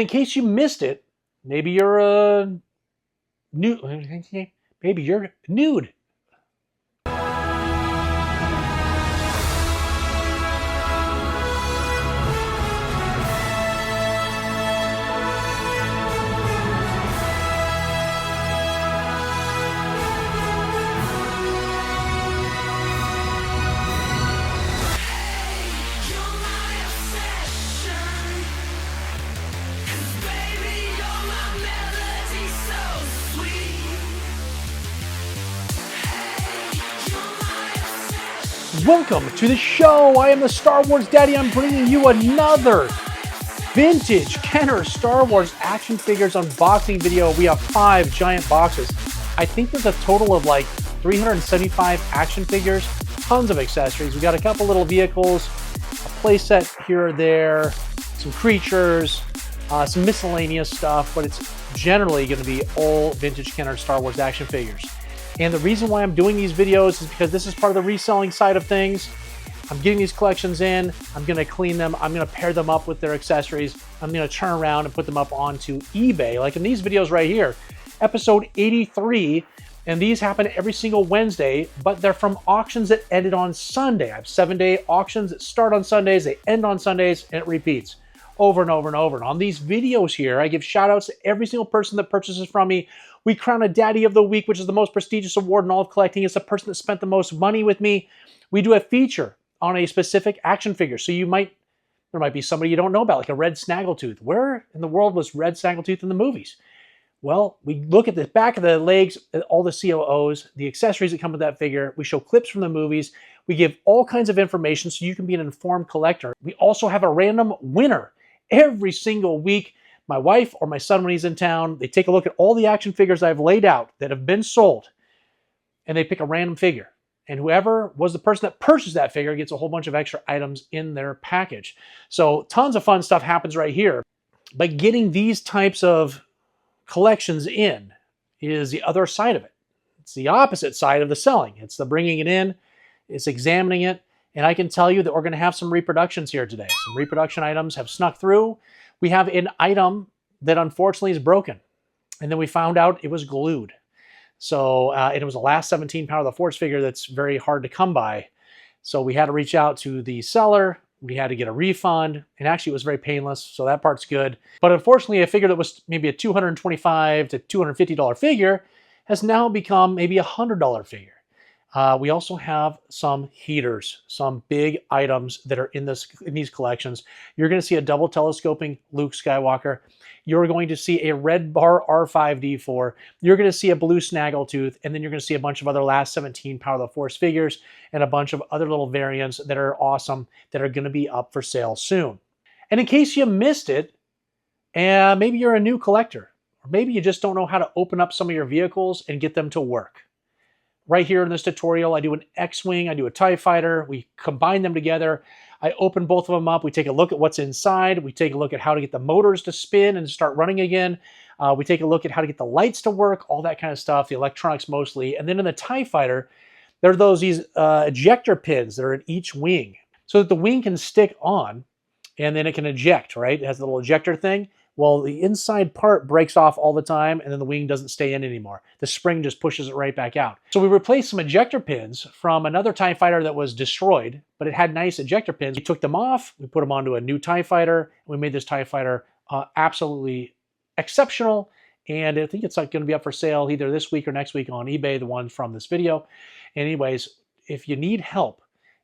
In case you missed it, maybe you're a maybe you're nude. Welcome to the show. I am the Star Wars Daddy. I'm bringing you another vintage Kenner Star Wars action figures unboxing video. We have 5 giant boxes. I think there's a total of like 375 action figures, tons of accessories. We got a couple little vehicles, a playset here or there, some creatures, some miscellaneous stuff, but it's generally going to be all vintage Kenner Star Wars action figures. And the reason why I'm doing these videos is because this is part of the reselling side of things. I'm getting these collections in, I'm gonna clean them, I'm gonna pair them up with their accessories, I'm gonna turn around and put them up onto eBay, like in these videos right here, episode 83, and these happen every single Wednesday, but they're from auctions that ended on Sunday. I have 7-day auctions that start on Sundays, they end on Sundays, and it repeats over and over and over. And on these videos here, I give shout outs to every single person that purchases from me. We crown a Daddy of the Week, which is the most prestigious award in all of collecting. It's the person that spent the most money with me. We do a feature on a specific action figure. So there might be somebody you don't know about, like a red Snaggletooth. Where in the world was red Snaggletooth in the movies? Well, we look at the back of the legs, all the COOs, the accessories that come with that figure. We show clips from the movies. We give all kinds of information so you can be an informed collector. We also have a random winner every single week. My wife or my son, when he's in town, they take a look at all the action figures I've laid out that have been sold, and they pick a random figure. And whoever was the person that purchased that figure gets a whole bunch of extra items in their package. So tons of fun stuff happens right here. But getting these types of collections in is the other side of it. It's the opposite side of the selling. It's the bringing it in, it's examining it. And I can tell you that we're going to have some reproductions here today. Some reproduction items have snuck through. We have an item that unfortunately is broken. And then we found out it was glued. So it was a last 17 Power of the Force figure that's very hard to come by. So we had to reach out to the seller. We had to get a refund. And actually it was very painless. So that part's good. But unfortunately, a figure that was maybe a $225 to $250 figure has now become maybe a $100 figure. We also have some heaters, some big items that are in these collections. You're going to see a double telescoping Luke Skywalker. You're going to see a red bar R5D4. You're going to see a blue Snaggletooth, and then you're going to see a bunch of other last 17 Power of the Force figures and a bunch of other little variants that are awesome that are going to be up for sale soon. And in case you missed it, and maybe you're a new collector, or maybe you just don't know how to open up some of your vehicles and get them to work. Right here in this tutorial, I do an X-Wing, I do a TIE Fighter, we combine them together. I open both of them up, we take a look at what's inside, we take a look at how to get the motors to spin and start running again. We take a look at how to get the lights to work, all that kind of stuff, the electronics mostly. And then in the TIE Fighter, there are these ejector pins that are in each wing so that the wing can stick on and then it can eject, right? It has a little ejector thing. Well, the inside part breaks off all the time and then the wing doesn't stay in anymore. The spring just pushes it right back out. So we replaced some ejector pins from another TIE Fighter that was destroyed, but it had nice ejector pins. We took them off, we put them onto a new TIE Fighter, and we made this TIE Fighter absolutely exceptional. And I think it's like going to be up for sale either this week or next week on eBay, the one from this video. Anyways, if you need help,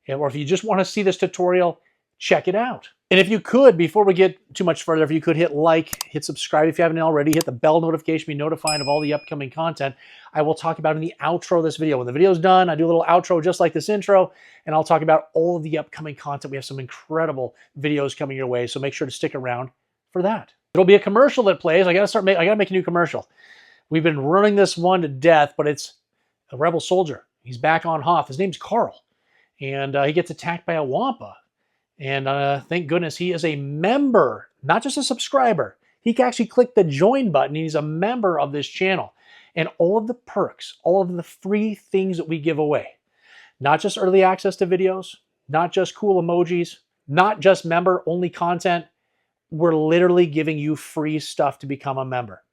or if you just want to see this tutorial, check it out. And if you could, before we get too much further, if you could hit like, hit subscribe if you haven't already, hit the bell notification, be notified of all the upcoming content I will talk about in the outro of this video. When the video's done, I do a little outro just like this intro, and I'll talk about all of the upcoming content. We have some incredible videos coming your way, so make sure to stick around for that. It'll be a commercial that plays. I gotta make a new commercial. We've been running this one to death, but it's a rebel soldier. He's back on Hoth. His name's Carl, and he gets attacked by a Wampa. And thank goodness he is a member, not just a subscriber. He can actually click the join button. He's a member of this channel. And all of the perks, all of the free things that we give away, not just early access to videos, not just cool emojis, not just member-only content, we're literally giving you free stuff to become a member.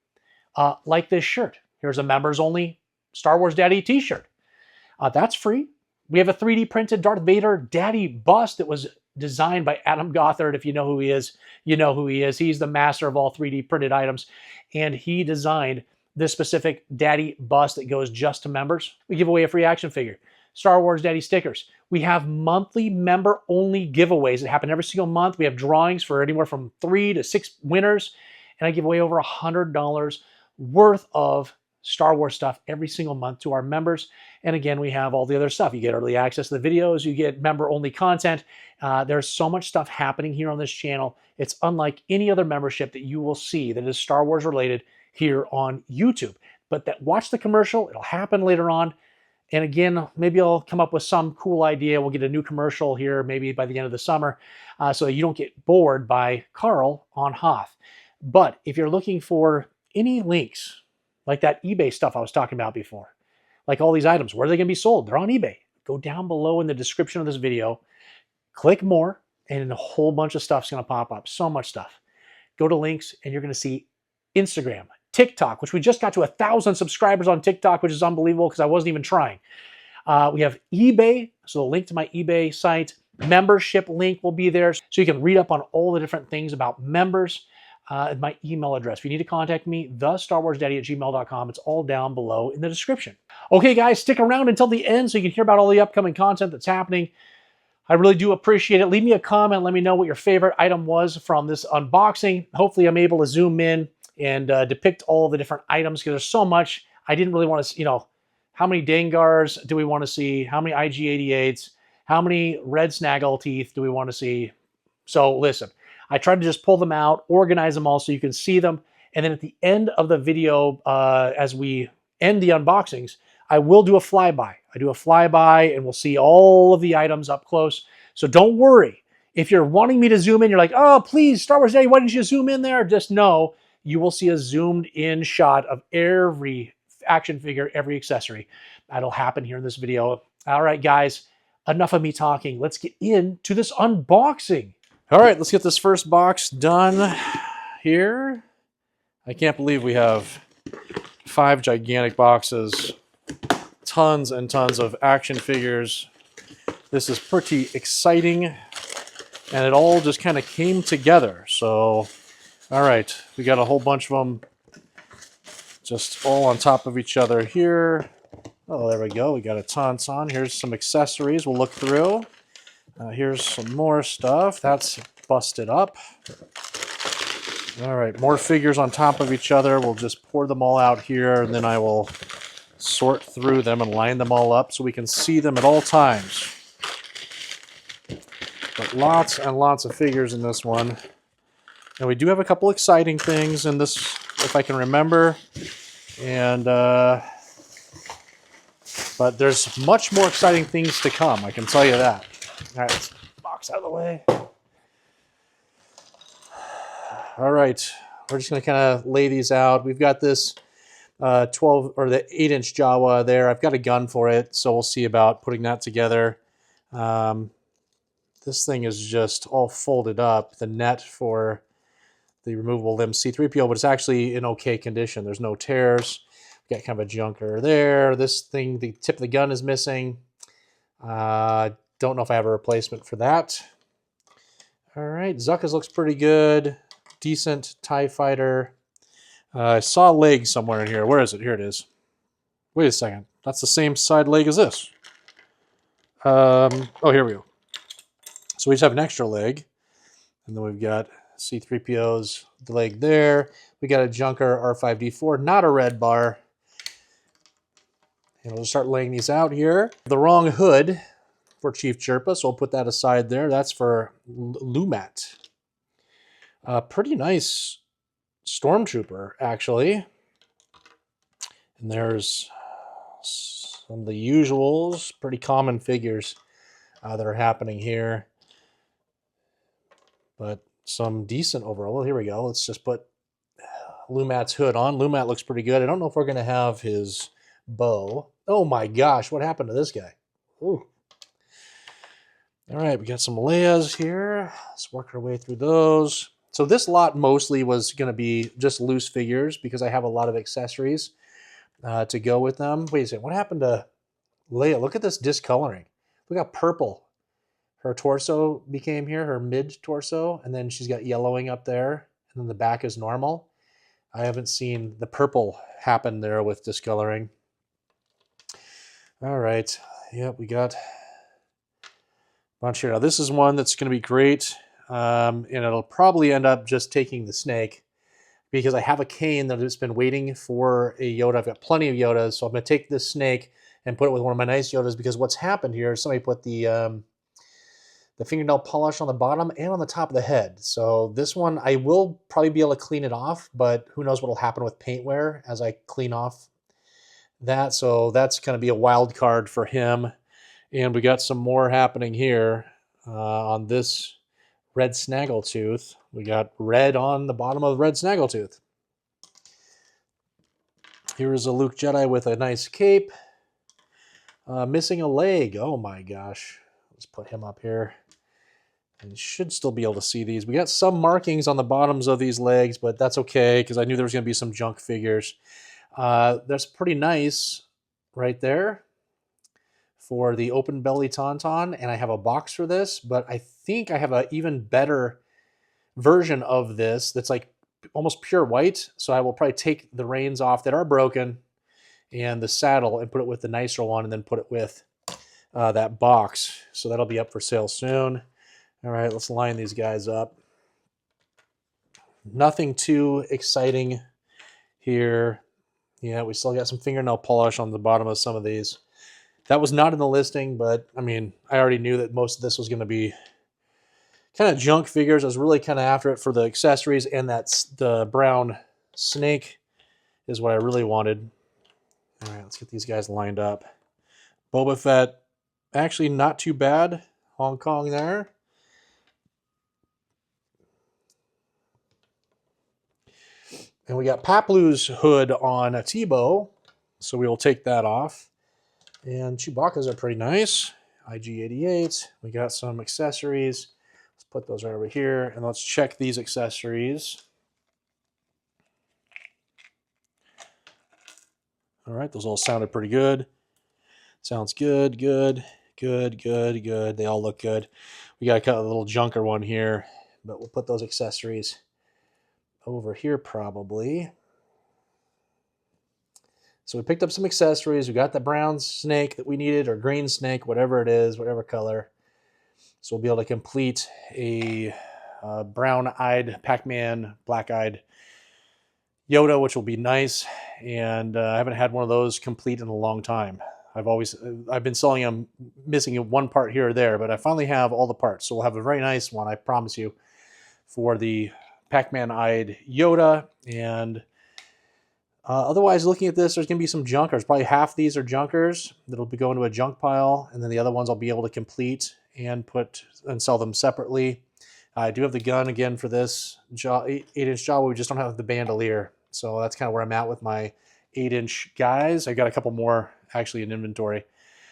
Like this shirt. Here's a members only Star Wars Daddy t-shirt. That's free. We have a 3D printed Darth Vader Daddy bust that was designed by Adam Gothard. If you know who he is, you know who he is. He's the master of all 3D printed items. And he designed this specific Daddy bust that goes just to members. We give away a free action figure. Star Wars Daddy stickers. We have monthly member-only giveaways that happen every single month. We have drawings for anywhere from 3 to 6 winners. And I give away over $100 worth of Star Wars stuff every single month to our members. And again, we have all the other stuff. You get early access to the videos, you get member-only content. There's so much stuff happening here on this channel. It's unlike any other membership that you will see that is Star Wars related here on YouTube. But watch the commercial, it'll happen later on. And again, maybe I'll come up with some cool idea. We'll get a new commercial here maybe by the end of the summer so you don't get bored by Carl on Hoth. But if you're looking for any links, like that eBay stuff I was talking about before, like all these items, where are they going to be sold? They're on eBay. Go down below in the description of this video, click more, and a whole bunch of stuff's going to pop up. So much stuff. Go to links, and you're going to see Instagram, TikTok, which we just got to 1,000 subscribers on TikTok, which is unbelievable because I wasn't even trying. We have eBay, so the link to my eBay site, membership link will be there, so you can read up on all the different things about members. My email address. If you need to contact me, thestarwarsdaddy@gmail.com. It's all down below in the description. Okay, guys, stick around until the end so you can hear about all the upcoming content that's happening. I really do appreciate it. Leave me a comment. Let me know what your favorite item was from this unboxing. Hopefully, I'm able to zoom in and depict all the different items because there's so much. I didn't really want to, how many Dengars do we want to see? How many IG-88s? How many red Snaggletooth do we want to see? So listen. I tried to just pull them out, organize them all so you can see them. And then at the end of the video, as we end the unboxings, I will do a flyby. I do a flyby and we'll see all of the items up close. So don't worry. If you're wanting me to zoom in, you're like, oh, please, Star Wars Daddy, why didn't you zoom in there? Just know you will see a zoomed in shot of every action figure, every accessory. That'll happen here in this video. All right, guys, enough of me talking. Let's get into this unboxing. All right, let's get this first box done here. I can't believe we have 5 gigantic boxes, tons and tons of action figures. This is pretty exciting, and it all just kind of came together. So, all right, we got a whole bunch of them just all on top of each other here. Oh, there we go. We got a ton. Here's some accessories we'll look through. Here's some more stuff. That's busted up. All right, more figures on top of each other. We'll just pour them all out here, and then I will sort through them and line them all up so we can see them at all times. But lots and lots of figures in this one. And we do have a couple exciting things in this, if I can remember. And but there's much more exciting things to come, I can tell you that. All right, let's box out of the way. All right, we're just going to kind of lay these out. We've got this 12 or the 8-inch Jawa there. I've got a gun for it, so we'll see about putting that together. This thing is just all folded up. The net for the removable limb C-3PO, but it's actually in okay condition. There's no tears. We've got kind of a junker there. This thing, the tip of the gun is missing. Don't know if I have a replacement for that. All right, Zucka's looks pretty good. Decent TIE fighter. I saw a leg somewhere in here. Where is it? Here it is. Wait a second. That's the same side leg as this. Oh, here we go. So we just have an extra leg. And then we've got C-3PO's leg there. We got a Junker R5-D4, not a red bar. And we'll just start laying these out here. The wrong hood for Chief Chirpa, so we'll put that aside there. That's for Lumat. Pretty nice Stormtrooper, actually. And there's some of the usuals, pretty common figures that are happening here. But some decent overall. Well, here we go. Let's just put Lumat's hood on. Lumat looks pretty good. I don't know if we're going to have his bow. Oh my gosh, what happened to this guy? Ooh. All right, we got some Leias here. Let's work our way through those. So this lot mostly was going to be just loose figures because I have a lot of accessories to go with them. Wait a second, what happened to Leia? Look at this discoloring. Look how purple her torso became here, her mid-torso, and then she's got yellowing up there, and then the back is normal. I haven't seen the purple happen there with discoloring. All right, yep, we got a bunch here. Now this is one that's going to be great, and it'll probably end up just taking the snake because I have a cane that has been waiting for a Yoda. I've got plenty of Yodas, so I'm going to take this snake and put it with one of my nice Yodas because what's happened here is somebody put the fingernail polish on the bottom and on the top of the head. So this one, I will probably be able to clean it off, but who knows what will happen with paint wear as I clean off that. So that's going to be a wild card for him. And we got some more happening here on this red Snaggletooth. We got red on the bottom of red Snaggletooth. Here is a Luke Jedi with a nice cape. Missing a leg. Oh my gosh. Let's put him up here. And you should still be able to see these. We got some markings on the bottoms of these legs, but that's okay because I knew there was going to be some junk figures. That's pretty nice right there for the open belly Tauntaun, and I have a box for this, but I think I have an even better version of this that's like almost pure white. So I will probably take the reins off that are broken and the saddle and put it with the nicer one and then put it with that box. So that'll be up for sale soon. All right, let's line these guys up. Nothing too exciting here. Yeah, we still got some fingernail polish on the bottom of some of these. That was not in the listing, but I mean, I already knew that most of this was going to be kind of junk figures. I was really kind of after it for the accessories, and that's the brown snake is what I really wanted. All right, let's get these guys lined up. Boba Fett, actually not too bad. Hong Kong there. And we got Paplu's hood on a Tebow, so we will take that off. And Chewbacca's are pretty nice. IG-88. We got some accessories. Let's put those right over here, and let's check these accessories. All right, those all sounded pretty good. Sounds good, good, good, good, good. They all look good. We got a little junker one here, but we'll put those accessories over here probably. So we picked up some accessories. We got the brown snake that we needed, or green snake, whatever it is, whatever color. So we'll be able to complete a brown-eyed Pac-Man, black-eyed Yoda, which will be nice. And I haven't had one of those complete in a long time. I've been selling them, missing one part here or there, but I finally have all the parts. So we'll have a very nice one, I promise you, for the Pac-Man-eyed Yoda. And otherwise, looking at this, there's going to be some junkers. Probably half these are junkers that'll be going to a junk pile, and then the other ones I'll be able to complete and put and sell them separately. I do have the gun again for this 8-inch Jawa. We just don't have the bandolier, so that's kind of where I'm at with my 8-inch guys. I got a couple more actually in inventory.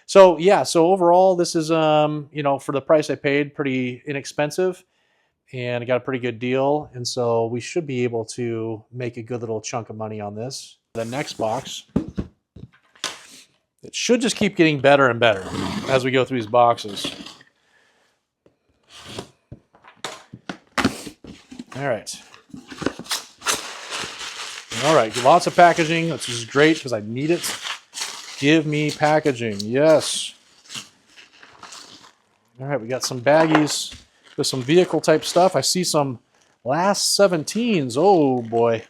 So yeah, so overall, this is you know, for the price I paid, pretty inexpensive. And I got a pretty good deal, and so we should be able to make a good little chunk of money on this. The next box, it should just keep getting better and better as we go through these boxes. All right. All right, lots of packaging, which is great because I need it. Give me packaging, yes. All right, we got some baggies. There's some vehicle type stuff. I see some last 17s. Oh boy.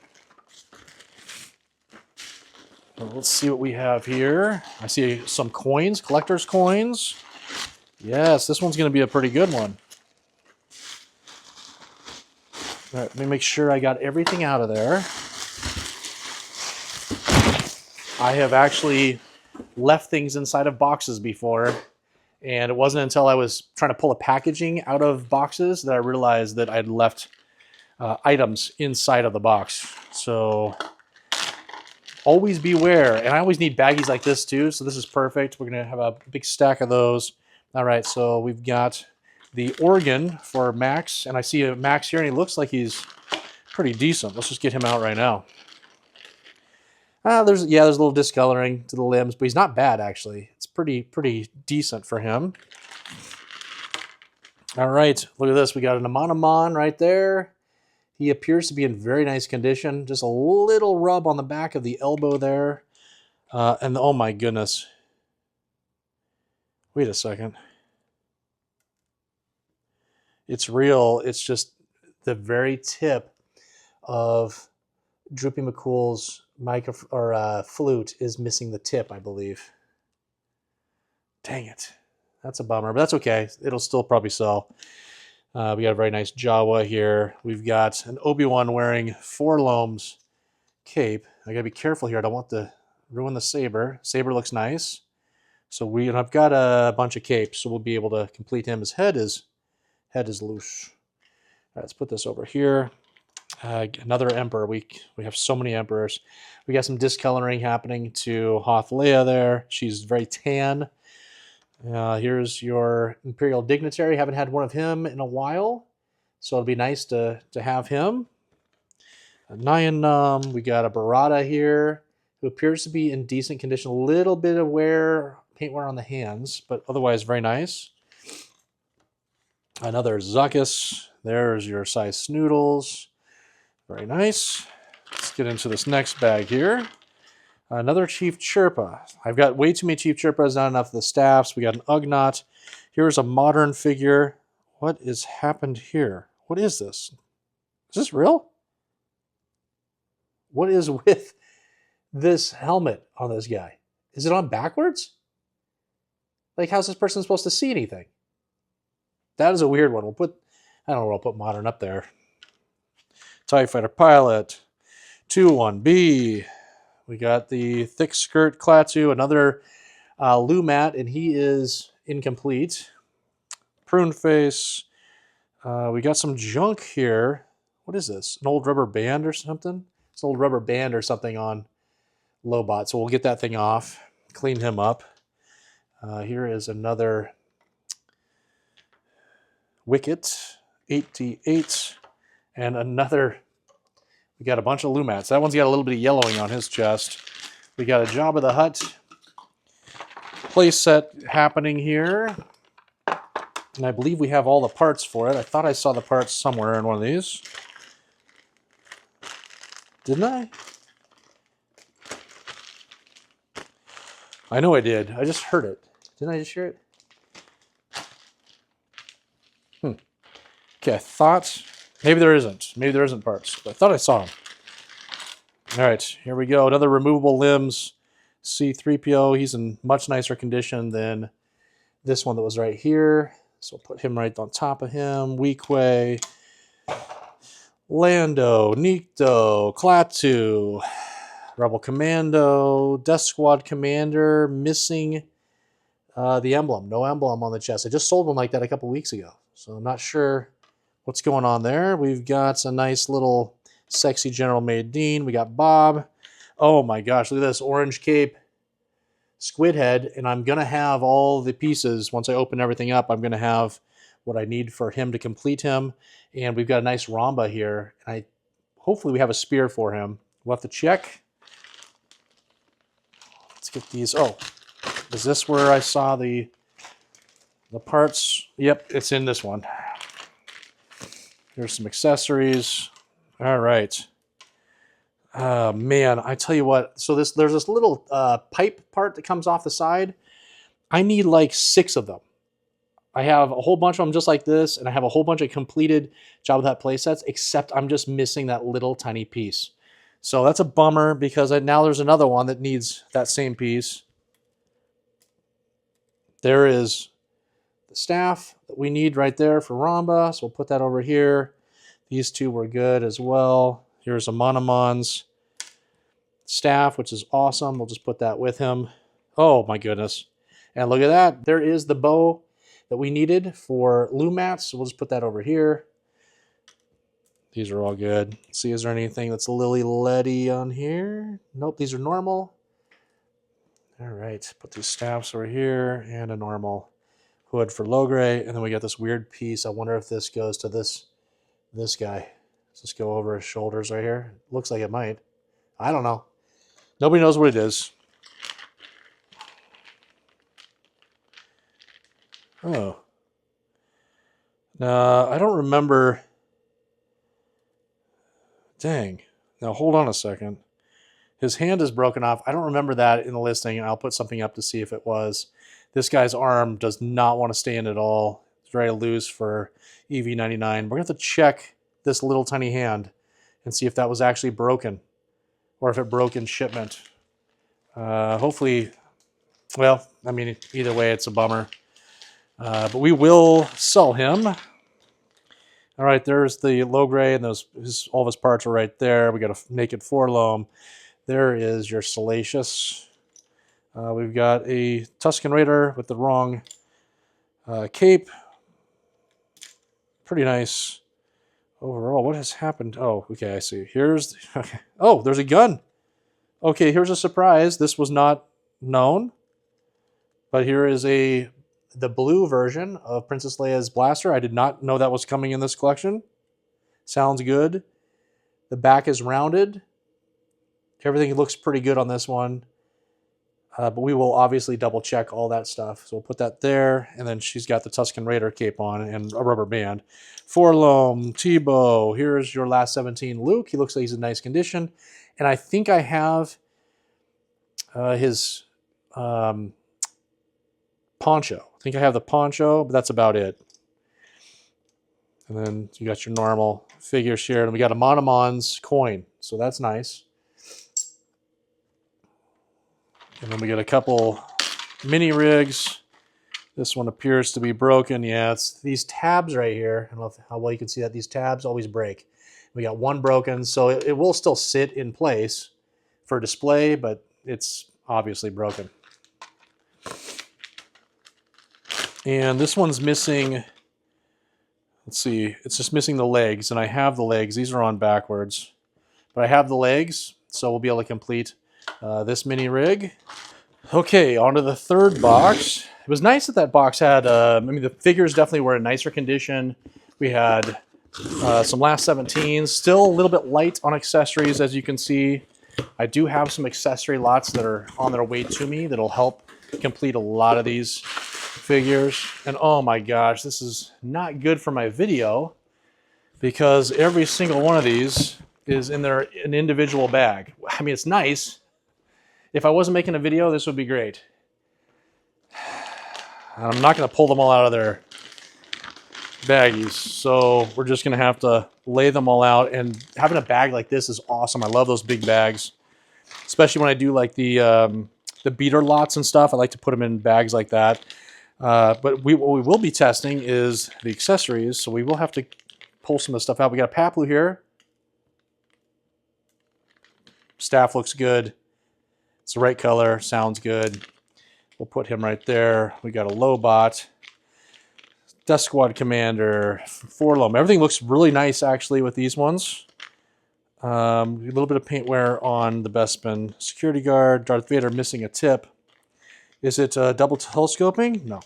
Well, let's see what we have here. I see some coins, collector's coins. Yes, this one's going to be a pretty good one. All right, let me make sure I got everything out of there. I have actually left things inside of boxes before. And it wasn't until I was trying to pull the packaging out of boxes that I realized that I'd left items inside of the box. So always beware. And I always need baggies like this too, so this is perfect. We're going to have a big stack of those. All right, so we've got the organ for Max, and I see a Max here, and he looks like he's pretty decent. Let's just get him out right now. There's a little discoloring to the limbs, but he's not bad actually. It's pretty decent for him. All right, look at this. We got an Amonamon right there. He appears to be in very nice condition. Just a little rub on the back of the elbow there. And oh my goodness. Wait a second. It's real. It's just the very tip of Droopy McCool's flute is missing the tip, I believe. Dang it. That's a bummer, but that's okay. It'll still probably sell. We got a very nice Jawa here. We've got an Obi-Wan wearing Forlom's cape. I gotta be careful here. I don't want to ruin the saber. Saber looks nice. So I've got a bunch of capes, so we'll be able to complete him. His head is loose. All right, let's put this over here. Another Emperor. We have so many Emperors. We got some discoloring happening to Hoth Leia there. She's very tan. Here's your Imperial Dignitary. Haven't had one of him in a while, so it'll be nice to have him. A Nyan, we got a Barada here, who appears to be in decent condition. A little bit of paint wear on the hands, but otherwise very nice. Another Zuckuss. There's your size Snoodles. Very nice. Let's get into this next bag here. Another Chief Chirpa. I've got way too many Chief Chirpas, not enough of the staffs. We got an Ugnaught. Here's a modern figure. What has happened here? What is this? Is this real? What is with this helmet on this guy? Is it on backwards? Like, how's this person supposed to see anything? That is a weird one. I don't know what I'll put modern up there. TIE Fighter Pilot. 2-1B. We got the thick skirt Klaatu, another Lumat, and he is incomplete. Prune Face. We got some junk here. What is this? An old rubber band or something? It's an old rubber band or something on Lobot. So we'll get that thing off, clean him up. Here is another Wicket, 8D8, and another. We got a bunch of Lumats. That one's got a little bit of yellowing on his chest. We got a Jabba the Hutt play set happening here. And I believe we have all the parts for it. I thought I saw the parts somewhere in one of these. Didn't I? I know I did. I just heard it. Didn't I just hear it? Okay, I thought... Maybe there isn't. Maybe there isn't parts. But I thought I saw them. All right, here we go. Another removable limbs. C-3PO. He's in much nicer condition than this one that was right here. So we'll put him right on top of him. Weequay. Lando. Nikto. Klaatu. Rebel Commando. Death Squad Commander. Missing the emblem. No emblem on the chest. I just sold one like that a couple weeks ago. So I'm not sure what's going on there. We've got a nice little sexy General Made Dean. We got Bob. Oh my gosh, look at this orange cape squid head. And I'm going to have all the pieces. Once I open everything up, I'm going to have what I need for him to complete him. And we've got a nice Ramba here. And hopefully we have a spear for him. We'll have to check. Let's get these. Oh, is this where I saw the parts? Yep, it's in this one. Here's some accessories. All right. Man, I tell you what. So there's this little pipe part that comes off the side. I need like 6 of them. I have a whole bunch of them just like this, and I have a whole bunch of completed Jabba the Hutt play sets, except I'm just missing that little tiny piece. So that's a bummer because now there's another one that needs that same piece. There is the staff that we need right there for Ramba, so we'll put that over here. These two were good as well. Here's a Monomon's staff, which is awesome. We'll just put that with him. Oh my goodness. And look at that. There is the bow that we needed for Lumats. So we'll just put that over here. These are all good. Let's see, is there anything that's Lily Letty on here? Nope, these are normal. All right, put these staffs over here and a normal. hood for low gray, and then we got this weird piece. I wonder if this goes to this guy. Does this go over his shoulders right here? Looks like it might. I don't know. Nobody knows what it is. Oh. No, I don't remember. Dang. Now hold on a second. His hand is broken off. I don't remember that in the listing, and I'll put something up to see if it was. This guy's arm does not want to stand at all. It's very loose for EV99. We're going to have to check this little tiny hand and see if that was actually broken or if it broke in shipment. Hopefully, well, I mean, either way, it's a bummer. But we will sell him. All right, there's the low gray, and all of his parts are right there. We got a naked foreloam. There is your Salacious. We've got a Tusken Raider with the wrong cape. Pretty nice overall. What has happened? Oh, okay, I see. Here's okay. Oh, there's a gun. Okay, here's a surprise. This was not known, but here is the blue version of Princess Leia's blaster. I did not know that was coming in this collection. Sounds good. The back is rounded. Everything looks pretty good on this one. But we will obviously double check all that stuff. So we'll put that there. And then she's got the Tusken Raider cape on and a rubber band. Foreloam, Tebow. Here's your last 17 Luke. He looks like he's in nice condition. And I think I have his poncho. I think I have the poncho, but that's about it. And then you got your normal figure shared. And we got a Monomon's coin. So that's nice. And then we got a couple mini rigs. This one appears to be broken. Yeah, it's these tabs right here. I don't know how well you can see that. These tabs always break. We got one broken, so it will still sit in place for display, but it's obviously broken. And this one's missing, let's see, it's just missing the legs, and I have the legs. These are on backwards, but I have the legs, so we'll be able to complete this mini rig. Okay, on to the third box. It was nice that box had, I mean, the figures definitely were in nicer condition. We had some last 17s, still a little bit light on accessories, as you can see. I do have some accessory lots that are on their way to me that'll help complete a lot of these figures. And oh my gosh, this is not good for my video because every single one of these is in an individual bag. I mean, it's nice. If I wasn't making a video, this would be great. I'm not going to pull them all out of their baggies, so we're just going to have to lay them all out. And having a bag like this is awesome. I love those big bags, especially when I do like the beater lots and stuff. I like to put them in bags like that. But what we will be testing is the accessories, so we will have to pull some of the stuff out. We got a Paplu here. Staff looks good. It's the right color, sounds good. We'll put him right there. We got a Lobot, Death Squad Commander, Foreloam. Everything looks really nice actually with these ones. A little bit of paint wear on the Bespin. Security Guard, Darth Vader missing a tip. Is it double telescoping? No.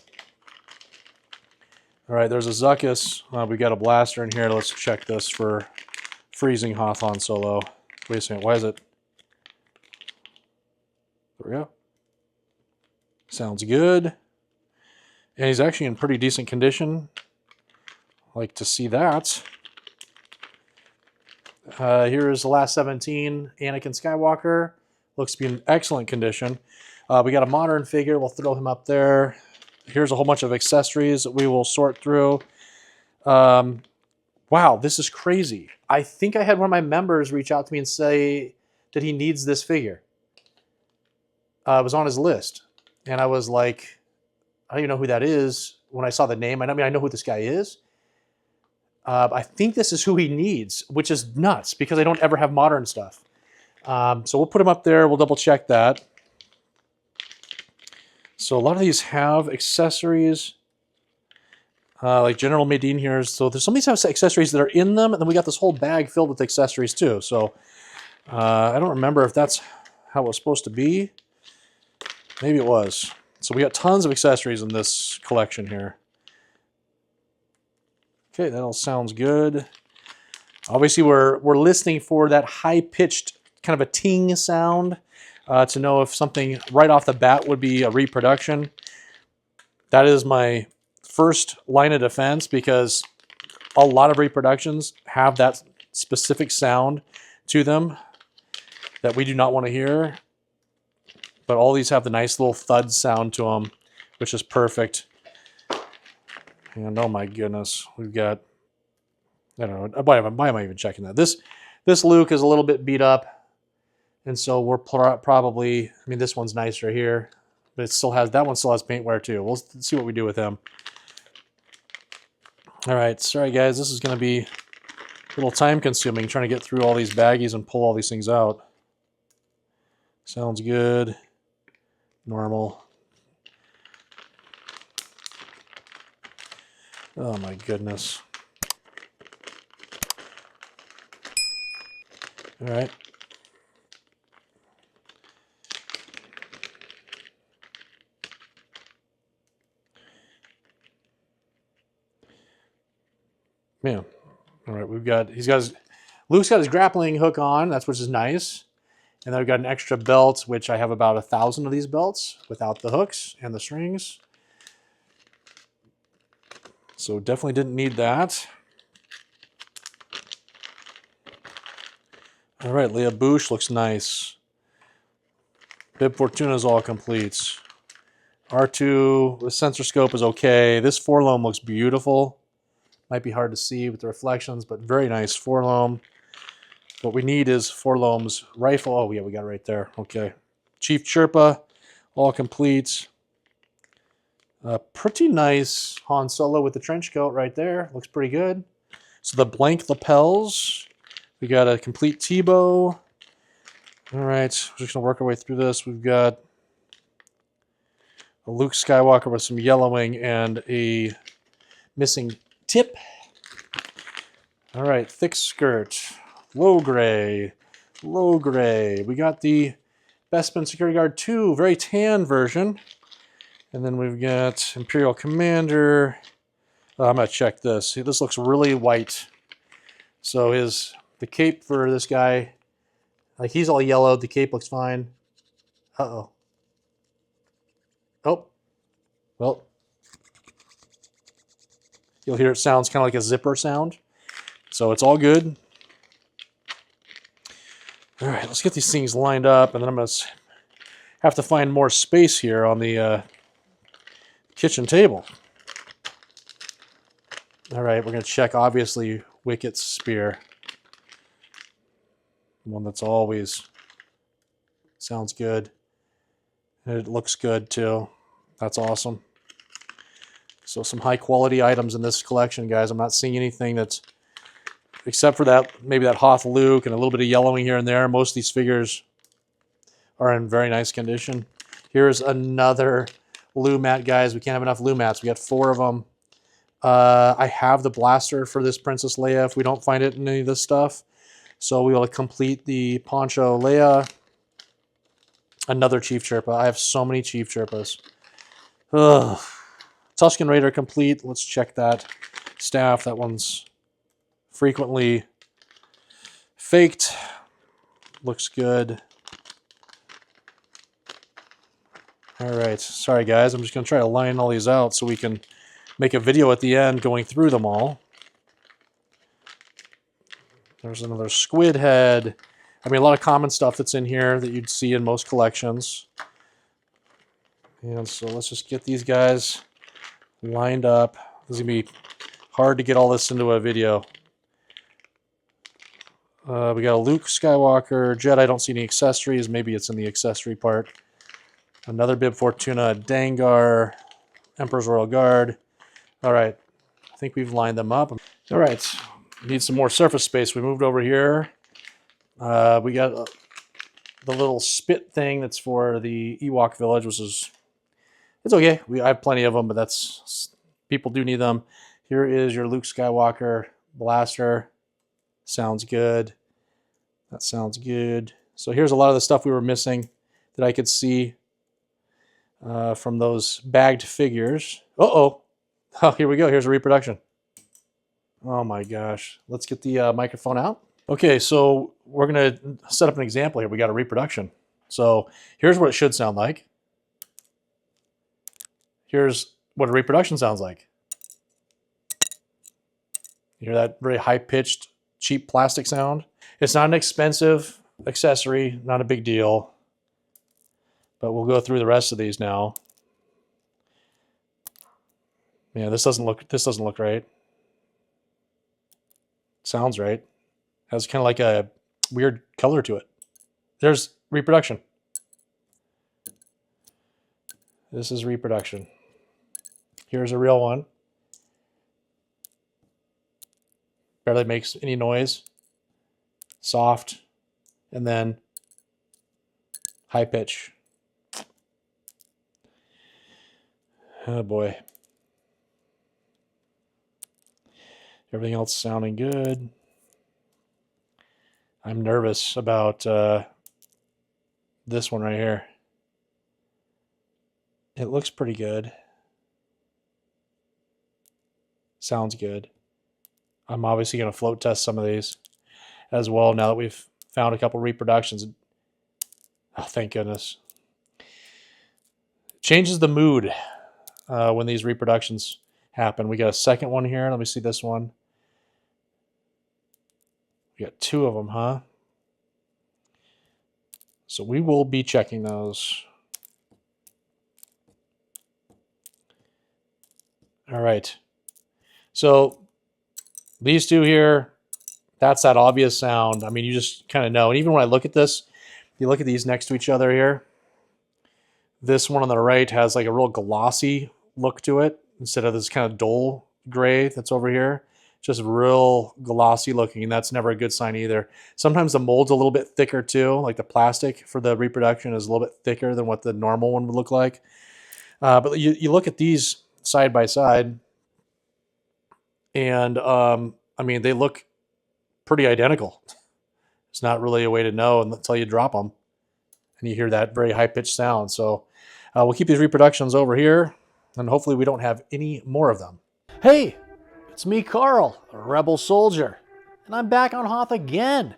All right, there's a Zuckuss. We got a blaster in here. Let's check this for freezing Hoth Han Solo. Wait a second, why is it? There we go. Sounds good. And he's actually in pretty decent condition. I like to see that. Here's the last 17, Anakin Skywalker. Looks to be in excellent condition. We got a modern figure. We'll throw him up there. Here's a whole bunch of accessories that we will sort through. Wow, this is crazy. I think I had one of my members reach out to me and say that he needs this figure. It was on his list. And I was like, I don't even know who that is. When I saw the name, I know who this guy is. I think this is who he needs, which is nuts because I don't ever have modern stuff. So we'll put him up there. We'll double check that. So a lot of these have accessories, like General Medine here. So there's some of these have accessories that are in them, and then we got this whole bag filled with accessories too. So I don't remember if that's how it was supposed to be. Maybe it was. So we got tons of accessories in this collection here. Okay, that all sounds good. Obviously, we're listening for that high-pitched kind of a ting sound to know if something right off the bat would be a reproduction. That is my first line of defense because a lot of reproductions have that specific sound to them that we do not want to hear. But all these have the nice little thud sound to them, which is perfect. And oh my goodness, we've got, I don't know, why am I even checking that? This Luke is a little bit beat up, and so we're probably, I mean, this one's nicer here, but it still has, that one still has paint wear too. We'll see what we do with him. All right, sorry guys, this is going to be a little time consuming trying to get through all these baggies and pull all these things out. Sounds good. Normal. Oh my goodness. All right. Man. All right, Luke's got his grappling hook on, which is nice. And then we've got an extra belt, which I have about 1,000 of these belts without the hooks and the strings. So definitely didn't need that. All right, Leah Bouche looks nice. Bib Fortuna is all complete. R2, the sensor scope is okay. This foreloam looks beautiful. Might be hard to see with the reflections, but very nice foreloam. What we need is foreloam's rifle. Oh yeah, we got it right there. Okay. Chief Chirpa, all complete. Pretty nice Han Solo with the trench coat right there. Looks pretty good. So the blank lapels. We got a complete T-bow. All right, we're just gonna work our way through this. We've got a Luke Skywalker with some yellowing and a missing tip. All right, thick skirt, low gray, low gray. We got the Bespin Security Guard 2, very tan version. And then we've got Imperial Commander. I'm gonna check this. See, this looks really white. So the cape for this guy, like he's all yellowed, the cape looks fine. Uh-oh. Oh, well, you'll hear it sounds kind of like a zipper sound. So it's all good. All right, let's get these things lined up, and then I'm going to have to find more space here on the kitchen table. All right, we're going to check, obviously, Wicket's spear. One that's always sounds good. And it looks good, too. That's awesome. So some high-quality items in this collection, guys. I'm not seeing anything that's, except for that, maybe that Hoth Luke and a little bit of yellowing here and there. Most of these figures are in very nice condition. Here's another Lumat, guys. We can't have enough Lumats. We got 4 of them. I have the blaster for this Princess Leia if we don't find it in any of this stuff. So we will complete the Poncho Leia. Another Chief Chirpa. I have so many Chief Chirpas. Ugh. Tusken Raider complete. Let's check that staff. That one's frequently faked. Looks good. All right. Sorry, guys. I'm just going to try to line all these out so we can make a video at the end going through them all. There's another squid head. I mean, a lot of common stuff that's in here that you'd see in most collections. And so let's just get these guys lined up. This is going to be hard to get all this into a video. We got a Luke Skywalker Jet. I don't see any accessories. Maybe it's in the accessory part. Another Bib Fortuna, Dangar, Emperor's Royal Guard. All right, I think we've lined them up. All right, need some more surface space. We moved over here. We got the little spit thing that's for the Ewok village, which is, it's okay. I have plenty of them, but that's, people do need them. Here is your Luke Skywalker blaster. Sounds good. That sounds good. So here's a lot of the stuff we were missing that I could see. from those bagged figures. Uh-oh. Oh, here we go. Here's a reproduction. Oh my gosh. Let's get the microphone out. Okay, so we're going to set up an example here. We got a reproduction. So here's what it should sound like. Here's what a reproduction sounds like. You hear that very high-pitched, cheap plastic sound? It's not an expensive accessory, not a big deal. But we'll go through the rest of these now. Yeah, this doesn't look right. Sounds right. Has kind of like a weird color to it. There's reproduction. This is reproduction. Here's a real one. Barely makes any noise. Soft. And then high pitch. Oh boy. Everything else sounding good. I'm nervous about this one right here. It looks pretty good. Sounds good. I'm obviously going to float test some of these as well now that we've found a couple reproductions. Oh, thank goodness. Changes the mood when these reproductions happen. We got a second one here. Let me see this one. We got two of them, huh? So we will be checking those. All right. So these two here, that's that obvious sound. I mean, you just kind of know. And even when I look at this, you look at these next to each other here. This one on the right has like a real glossy look to it instead of this kind of dull gray that's over here. Just real glossy looking, and that's never a good sign either. Sometimes the mold's a little bit thicker too, like the plastic for the reproduction is a little bit thicker than what the normal one would look like. But you look at these side by side, and I mean, they look pretty identical. It's not really a way to know until you drop them, and you hear that very high-pitched sound. So we'll keep these reproductions over here, and hopefully we don't have any more of them. Hey! It's me, Carl, a rebel soldier, and I'm back on Hoth again,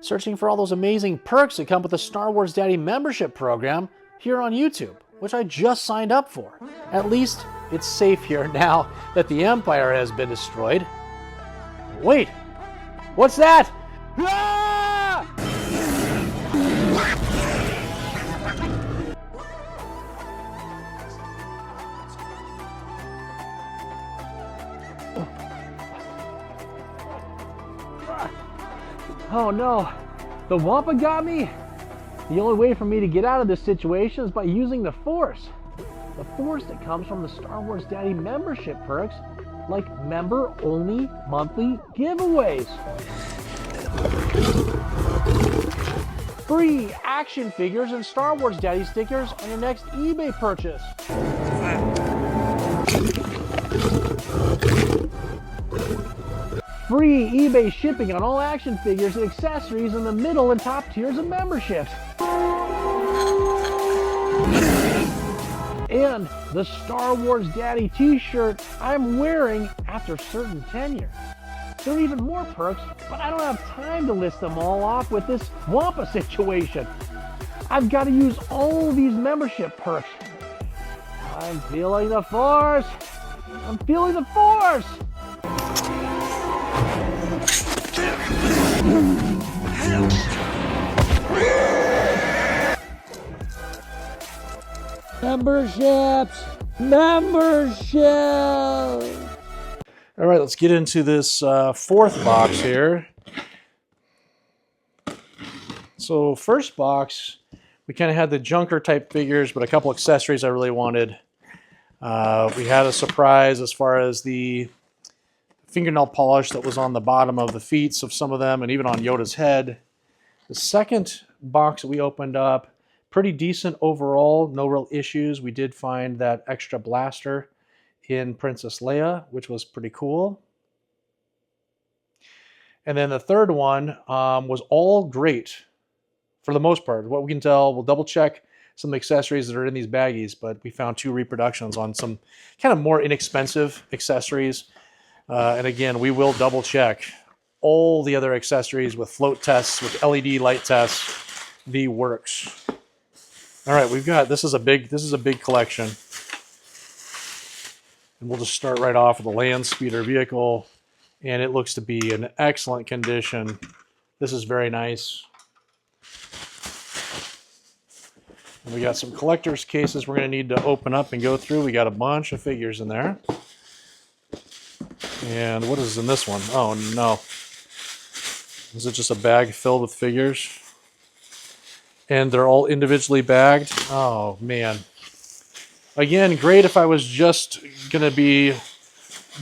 searching for all those amazing perks that come with the Star Wars Daddy membership program here on YouTube, which I just signed up for. At least it's safe here now that the Empire has been destroyed. Wait, what's that? Ah! Oh no, the Wampa got me? The only way for me to get out of this situation is by using the Force. The Force that comes from the Star Wars Daddy membership perks, like member-only monthly giveaways. Free action figures and Star Wars Daddy stickers on your next eBay purchase. Free eBay shipping on all action figures and accessories in the middle and top tiers of memberships. And the Star Wars Daddy t-shirt I'm wearing after certain tenure. There are even more perks, but I don't have time to list them all off with this Wampa situation. I've got to use all these membership perks. I'm feeling the Force. I'm feeling the Force. Memberships! All right, let's get into this fourth box here. So first box, we kind of had the junker type figures, but a couple accessories I really wanted. We had a surprise as far as the fingernail polish that was on the bottom of the feet of some of them, and even on Yoda's head. The second box that we opened up, pretty decent overall, no real issues. We did find that extra blaster in Princess Leia, which was pretty cool. And then the third one was all great for the most part. What we can tell, we'll double check some accessories that are in these baggies, but we found 2 reproductions on some kind of more inexpensive accessories. And again, we will double check all the other accessories with float tests, with LED light tests, the works. All right, we've got, this is a big collection. And we'll just start right off with the land speeder vehicle. And it looks to be in excellent condition. This is very nice. And we got some collector's cases we're going to need to open up and go through. We got a bunch of figures in there. And what is in this one? Oh no. Is it just a bag filled with figures? And they're all individually bagged? Oh man. Again, great if I was just going to be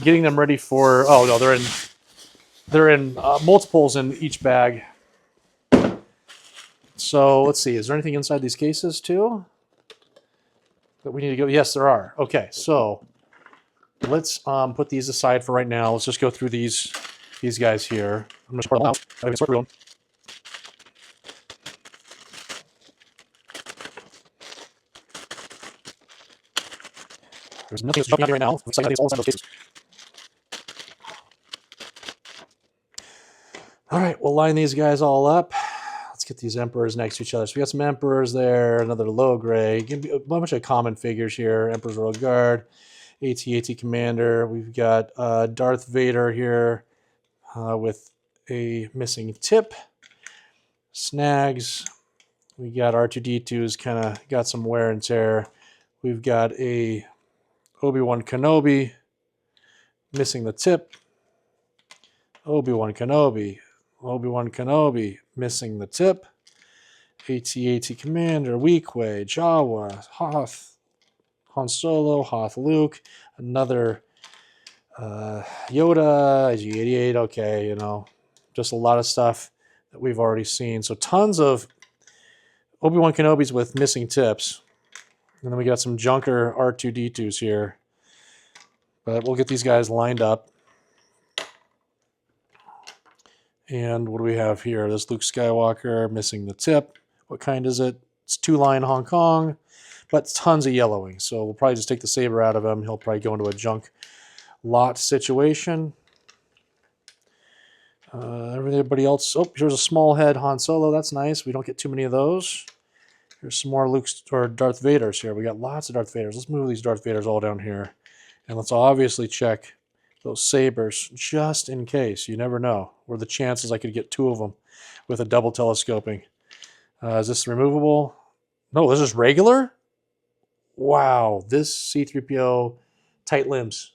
getting them ready for, oh no, they're in multiples in each bag. So let's see, is there anything inside these cases too that we need to go? Yes, there are. Okay, so let's put these aside for right now. Let's just go through these guys here. I'm going to sort them out. I can sort through them. There's nothing that's jumping out here right now. Looks like nothing's all inside those cases. All right, we'll line these guys all up. Let's get these Emperors next to each other. So we got some Emperors there, another low grade, a bunch of common figures here. Emperor's Royal Guard, AT-AT Commander. We've got Darth Vader here with a missing tip. Snags. We got R2-D2's kind of got some wear and tear. We've got a Obi-Wan Kenobi missing the tip. Obi-Wan Kenobi. Obi-Wan Kenobi missing the tip. AT-AT Commander, Weequay, Jawa, Hoth, Han Solo, Hoth Luke, another Yoda, IG-88, okay, you know, just a lot of stuff that we've already seen. So tons of Obi-Wan Kenobis with missing tips. And then we got some junker R2-D2s here. But we'll get these guys lined up. And what do we have here? This Luke Skywalker missing the tip. What kind is it? It's 2-line Hong Kong, but tons of yellowing. So we'll probably just take the saber out of him. He'll probably go into a junk lot situation. Everybody else. Oh, here's a small head Han Solo. That's nice. We don't get too many of those. Here's some more Luke's or Darth Vaders here. We got lots of Darth Vaders. Let's move these Darth Vaders all down here. And let's obviously check those sabers just in case. You never know. What are the chances I could get 2 of them with a double telescoping? Is this removable? No, this is regular? Wow, this C-3PO tight limbs.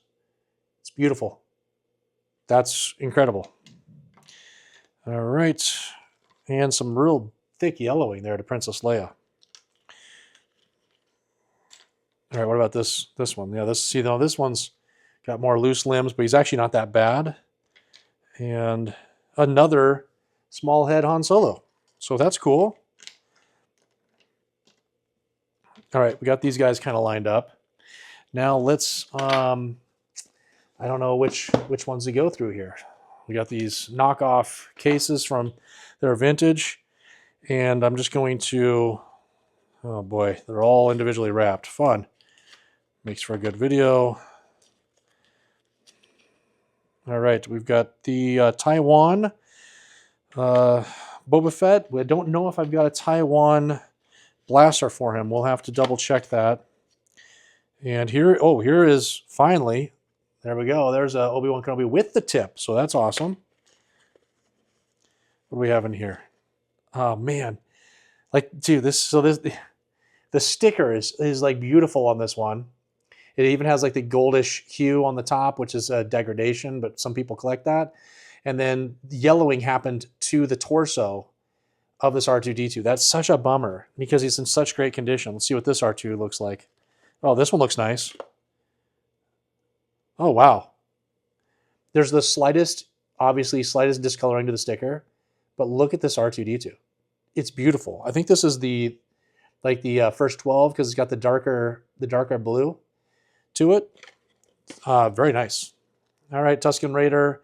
It's beautiful. That's incredible. All right. And some real thick yellowing there to Princess Leia. All right, what about this one? Yeah, this one's got more loose limbs, but he's actually not that bad. And another small head Han Solo. So that's cool. All right, we got these guys kind of lined up. Now let's, I don't know which ones to go through here. We got these knockoff cases from their vintage. And I'm just going to, oh boy, they're all individually wrapped. Fun. Makes for a good video. All right, we've got the Taiwan Boba Fett. I don't know if I've got a Taiwan blaster for him. We'll have to double check that. And here, oh, here is finally, there we go. There's a Obi-Wan Kenobi with the tip, so that's awesome. What do we have in here? Oh man, like dude, the sticker is like beautiful on this one. It even has like the goldish hue on the top, which is a degradation, but some people collect that. And then yellowing happened to the torso of this R2-D2. That's such a bummer because he's in such great condition. Let's see what this R2 looks like. Oh, this one looks nice. Oh, wow. There's the slightest discoloring to the sticker, but look at this R2-D2. It's beautiful. I think this is the first 12 because it's got the darker blue to it. Very nice. All right, Tusken Raider.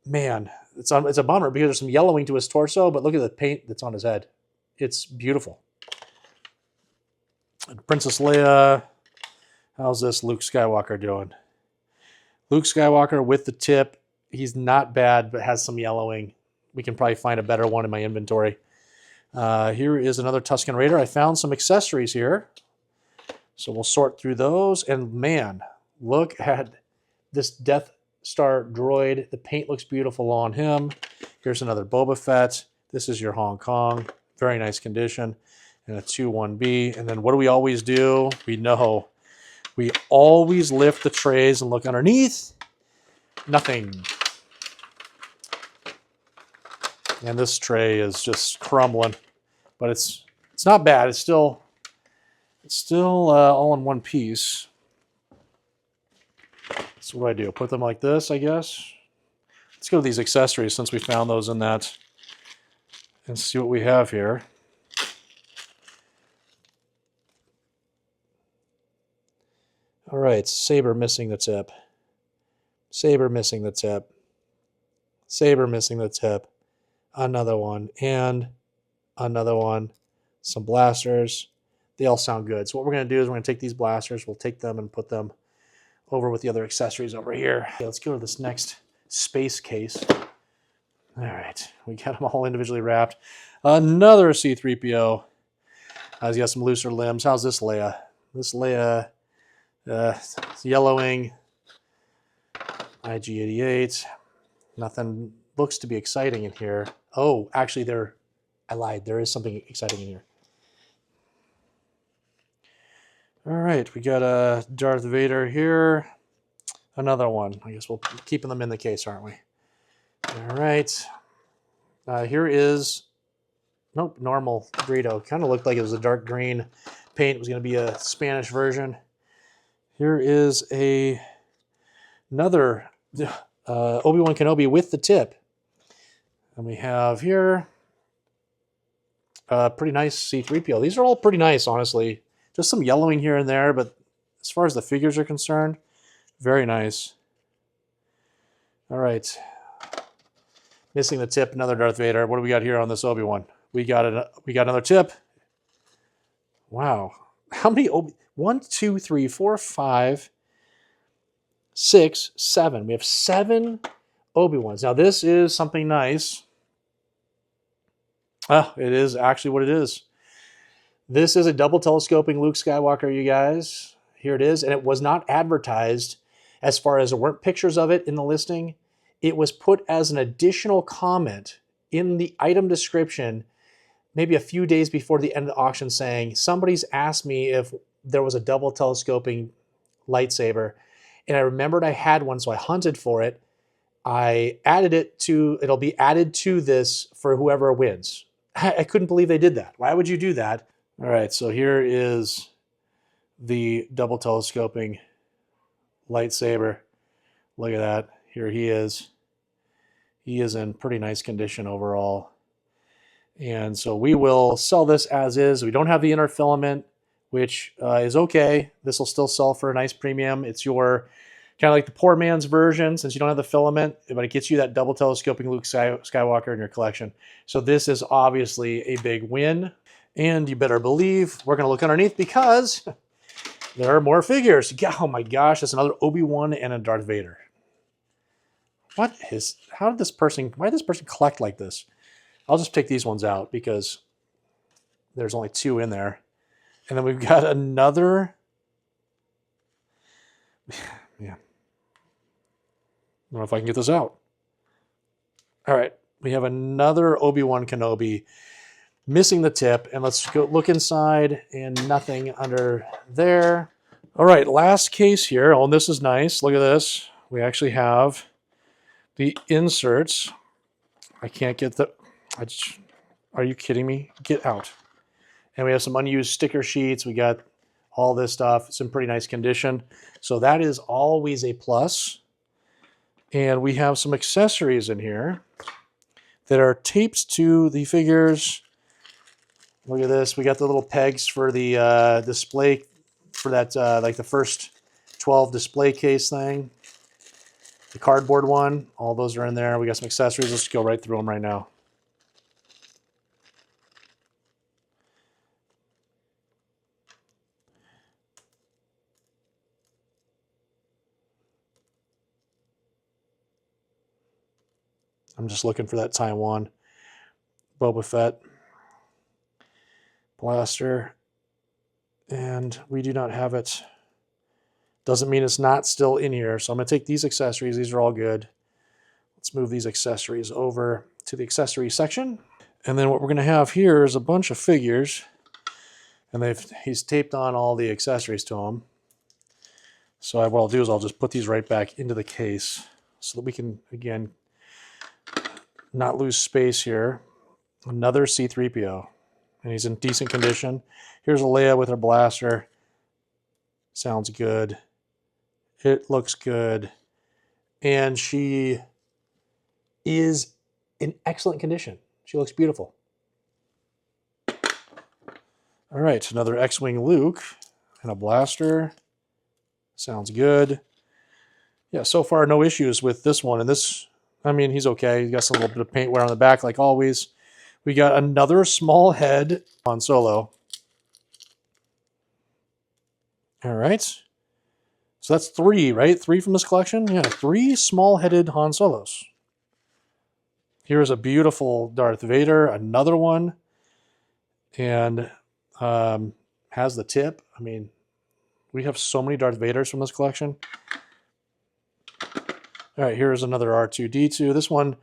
Man, it's a bummer because there's some yellowing to his torso, but look at the paint that's on his head. It's beautiful. Princess Leia. How's this Luke Skywalker doing? Luke Skywalker with the tip. He's not bad, but has some yellowing. We can probably find a better one in my inventory. Here is another Tusken Raider. I found some accessories here. So we'll sort through those. And man, look at this Death Star droid. The paint looks beautiful on him. Here's another Boba Fett. This is your Hong Kong. Very nice condition. And a 2-1B. And then what do we always do? We know. We always lift the trays and look underneath. Nothing. And this tray is just crumbling. But it's not bad. It's still all in one piece. So what do? Put them like this, I guess. Let's go to these accessories since we found those in that and see what we have here. All right, saber missing the tip. Saber missing the tip. Saber missing the tip. Another one and another one. Some blasters. They all sound good. So what we're going to do is we're going to take these blasters. We'll take them and put them over with the other accessories over here. Okay, let's go to this next space case. All right, we got them all individually wrapped. Another C-3PO. He's got some looser limbs. How's this Leia? This Leia, yellowing. IG-88. Nothing looks to be exciting in here. Oh, actually, I lied. There is something exciting in here. All right, we got a Darth Vader here. Another one. I guess we'll keep them in the case, aren't we? All right. Here is, nope, normal Greedo. Kind of looked like it was a dark green paint. It was going to be a Spanish version. Here is another Obi-Wan Kenobi with the tip. And we have here a pretty nice C-3PO. These are all pretty nice, honestly. Just some yellowing here and there, but as far as the figures are concerned, very nice. All right. Missing the tip, another Darth Vader. What do we got here on this Obi-Wan? We got another tip. Wow. How many 1, 2, 3, 4, 5, 6, 7. We have 7 Obi-Wans. Now this is something nice. It is actually what it is. This is a double telescoping Luke Skywalker, you guys. Here it is. And it was not advertised as far as there weren't pictures of it in the listing. It was put as an additional comment in the item description maybe a few days before the end of the auction saying, somebody's asked me if there was a double telescoping lightsaber. And I remembered I had one, so I hunted for it. I added it to, it'll be added to this for whoever wins. I couldn't believe they did that. Why would you do that? All right, so here is the double telescoping lightsaber. Look at that. Here he is. He is in pretty nice condition overall. And so we will sell this as is. We don't have the inner filament, which is okay. This will still sell for a nice premium. It's your kind of like the poor man's version since you don't have the filament, but it gets you that double telescoping Luke Skywalker in your collection. So this is obviously a big win. And you better believe we're going to look underneath because there are more figures. Oh my gosh, that's another Obi-Wan and a Darth Vader. Why did this person collect like this? I'll just take these ones out because there's only 2 in there. And then we've got another. Yeah. I don't know if I can get this out. All right. We have another Obi-Wan Kenobi missing the tip. And let's go look inside and nothing under there. All right. Last case here. Oh, and this is nice. Look at this. We actually have the inserts. I can't get the... are you kidding me? Get out. And we have some unused sticker sheets. We got all this stuff. It's in pretty nice condition. So that is always a plus. And we have some accessories in here that are taped to the figures. Look at this. We got the little pegs for the display, for that, like the first 12 display case thing. The cardboard one. All those are in there. We got some accessories. Let's go right through them right now. I'm just looking for that Taiwan Boba Fett blaster, and we do not have it. Doesn't mean it's not still in here. So I'm going to take these accessories. These are all good. Let's move these accessories over to the accessory section. And then what we're going to have here is a bunch of figures, and he's taped on all the accessories to them. So what I'll do is I'll just put these right back into the case so that we can, again, not lose space here. Another C-3PO, and he's in decent condition. Here's a Leia with her blaster. Sounds good. It looks good. And she is in excellent condition. She looks beautiful. All right, another X-Wing Luke and a blaster. Sounds good. Yeah, so far no issues with this one. And this, I mean, he's okay. He's got some little bit of paint wear on the back like always. We got another small head Han Solo. All right. So that's 3, right? 3 from this collection? Yeah, 3 small-headed Han Solos. Here's a beautiful Darth Vader, another one. And has the tip. I mean, we have so many Darth Vaders from this collection. All right, here's another R2-D2. This one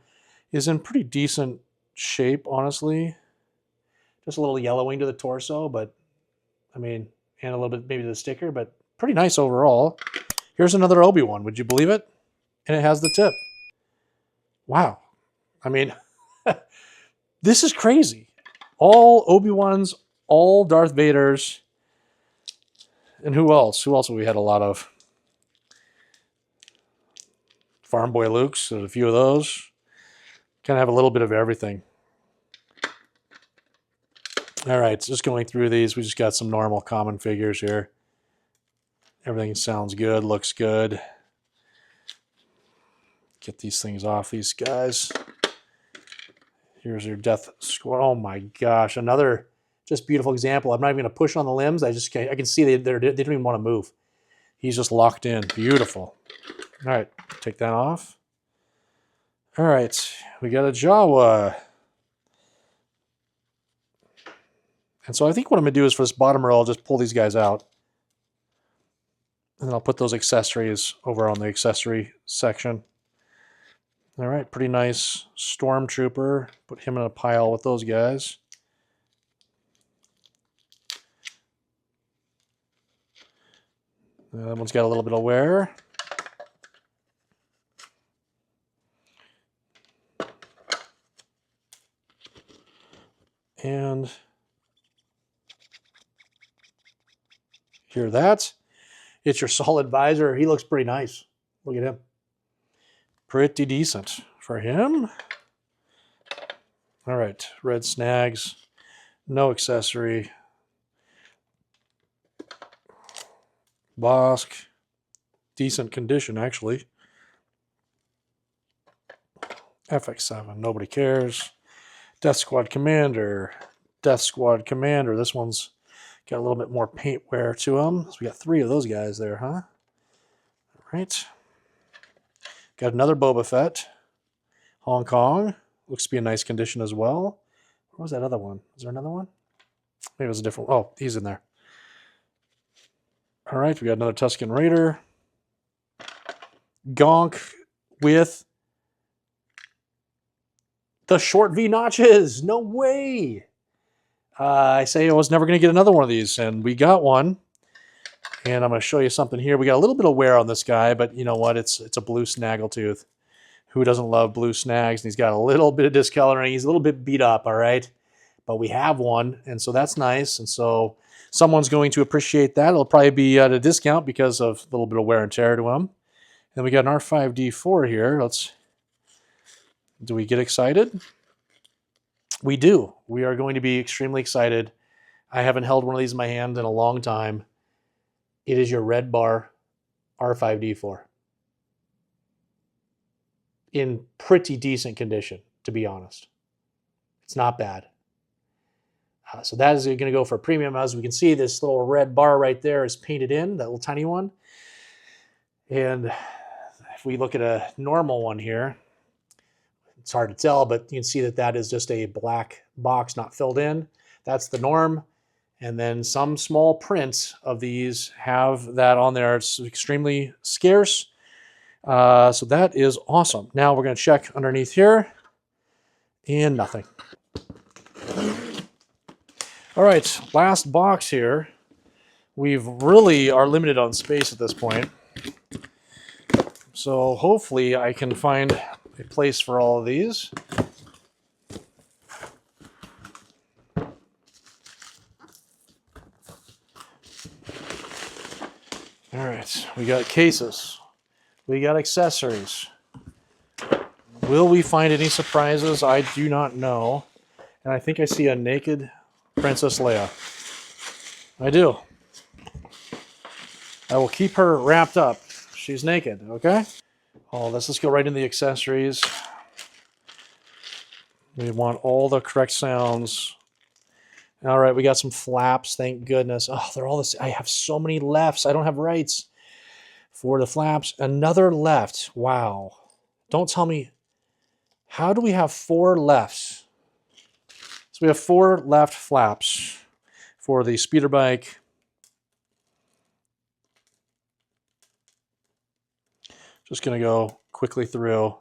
is in pretty decent shape, honestly. Just a little yellowing to the torso, but I mean, and a little bit maybe to the sticker, but pretty nice overall. Here's another Obi-Wan. Would you believe it? And it has the tip. Wow. I mean, this is crazy. All Obi-Wans, all Darth Vaders. And who else? Who else have we had a lot of? Farm Boy Lukes. There's a few of those. Kind of have a little bit of everything. All right, just going through these. We just got some normal common figures here. Everything sounds good, looks good. Get these things off these guys. Here's your Death Squad. Oh my gosh, another just beautiful example. I'm not even going to push on the limbs. I can see they don't even want to move. He's just locked in. Beautiful. All right, take that off. All right, we got a Jawa. And so I think what I'm going to do is for this bottom row, I'll just pull these guys out. And then I'll put those accessories over on the accessory section. All right, pretty nice Stormtrooper. Put him in a pile with those guys. That one's got a little bit of wear. And hear that? It's your solid visor. He looks pretty nice. Look at him. Pretty decent for him. All right, red snags. No accessory. Bosk. Decent condition, actually. FX7, nobody cares. Death Squad Commander. Death Squad Commander. This one's got a little bit more paint wear to them. So we got 3 of those guys there, huh? All right. Got another Boba Fett. Hong Kong. Looks to be in nice condition as well. Where was that other one? Is there another one? Maybe it was a different one. Oh, he's in there. All right, we got another Tusken Raider. Gonk with the short V notches. No way. I say I was never going to get another one of these, and we got one. And I'm going to show you something here. We got a little bit of wear on this guy, but you know what? It's a blue Snaggletooth. Who doesn't love blue snags? And he's got a little bit of discoloring. He's a little bit beat up, all right? But we have one, and so that's nice. And so someone's going to appreciate that. It'll probably be at a discount because of a little bit of wear and tear to him. And we got an R5D4 here. Do we get excited? We do. We are going to be extremely excited. I haven't held one of these in my hand in a long time. It is your red bar R5D4. In pretty decent condition, to be honest. It's not bad. So that is going to go for a premium. As we can see, this little red bar right there is painted in, that little tiny one. And if we look at a normal one here, it's hard to tell, but you can see that that is just a black box not filled in. That's the norm. And then some small prints of these have that on there. It's extremely scarce. So that is awesome. Now we're going to check underneath here, and nothing. All right, last box here. We've really are limited on space at this point. So hopefully I can find a place for all of these. All right, we got cases. We got accessories. Will we find any surprises? I do not know. And I think I see a naked Princess Leia. I do. I will keep her wrapped up. She's naked, okay? Oh, let's just go right into the accessories. We want all the correct sounds. All right, we got some flaps, thank goodness. Oh, they're all this. I have so many lefts. I don't have rights for the flaps. Another left. Wow. Don't tell me. How do we have 4 lefts? So we have 4 left flaps for the speeder bike. Just going to go quickly through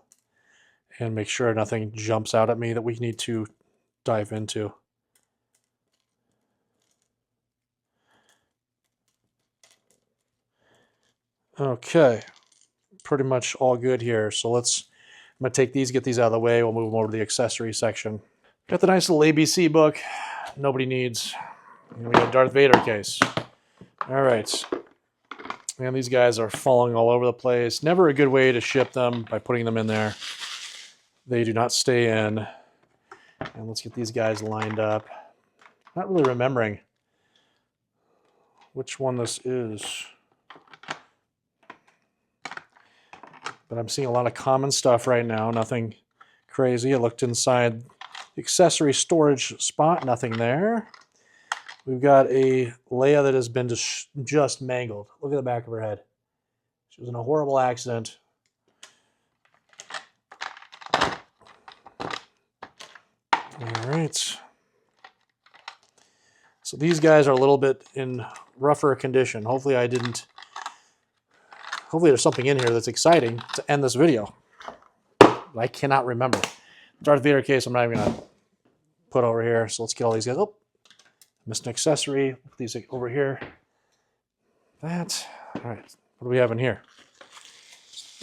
and make sure nothing jumps out at me that we need to dive into. Okay, pretty much all good here. So I'm going to take these, get these out of the way. We'll move them over to the accessory section. Got the nice little ABC book. Nobody needs. And we got a Darth Vader case. All right. And these guys are falling all over the place. Never a good way to ship them by putting them in there. They do not stay in. And let's get these guys lined up. Not really remembering which one this is. But I'm seeing a lot of common stuff right now. Nothing crazy. I looked inside the accessory storage spot. Nothing there. We've got a Leia that has been just mangled. Look at the back of her head. She was in a horrible accident. All right. So these guys are a little bit in rougher condition. Hopefully there's something in here that's exciting to end this video. I cannot remember. Darth Vader case I'm not even going to put over here. So let's get all these guys. Oh, missed an accessory. Put these over here. That. All right. What do we have in here?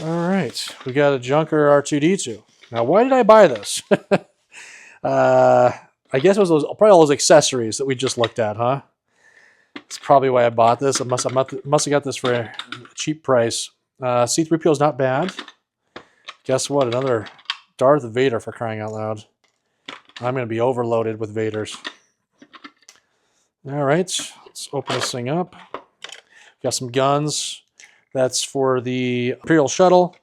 All right. We got a Junker R2-D2. Now, why did I buy this? I guess it was probably all those accessories that we just looked at, huh? That's probably why I bought this. I must have got this for a cheap price. C-3PO is not bad. Guess what? Another Darth Vader, for crying out loud. I'm going to be overloaded with Vaders. All right, let's open this thing up. Got some guns. That's for the Imperial Shuttle.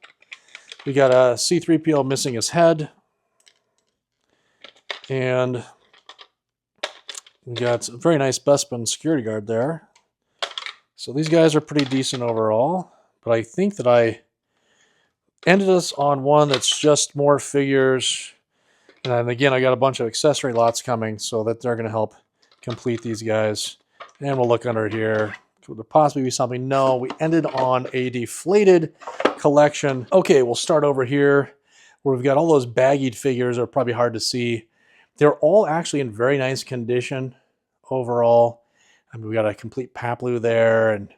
We got a C-3PO missing his head. And we got a very nice Bespin security guard there. So these guys are pretty decent overall. But I think that I ended us on one that's just more figures. And again, I got a bunch of accessory lots coming, so that they're going to help complete these guys. And we'll look under here. Could there possibly be something? No, we ended on a deflated collection. Okay, we'll start over here where we've got all those baggied figures that are probably hard to see. They're all actually in very nice condition overall. I mean, we got a complete Paplu there, and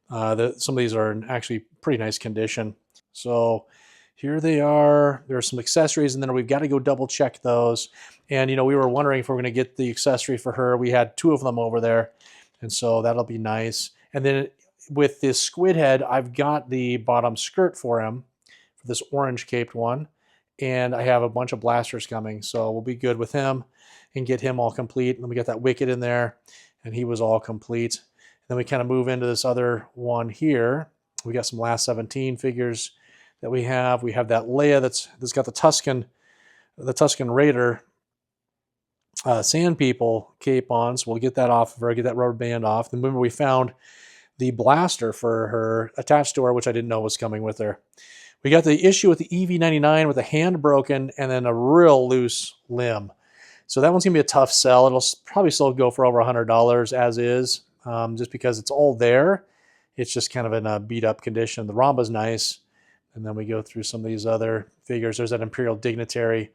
some of these are in actually pretty nice condition. So here they are. There are some accessories, and then we've got to go double check those. And, you know, we were wondering if we're going to get the accessory for her. We had 2 of them over there, and so that'll be nice. And then with this squid head, I've got the bottom skirt for him, for this orange caped one. And I have a bunch of blasters coming, so we'll be good with him and get him all complete. And then we got that Wicket in there, and he was all complete. And then we kind of move into this other one here. We got some last 17 figures that we have. We have that Leia that's got the Tusken Raider Sand People cape on, so we'll get that off of her, get that rubber band off. Then remember we found the blaster for her attached to her, which I didn't know was coming with her. We got the issue with the EV99 with a hand broken and then a real loose limb. So that one's gonna be a tough sell. It'll probably still go for over $100 as is, just because it's all there. It's just kind of in a beat up condition. The Ramba's nice. And then we go through some of these other figures. There's that Imperial Dignitary.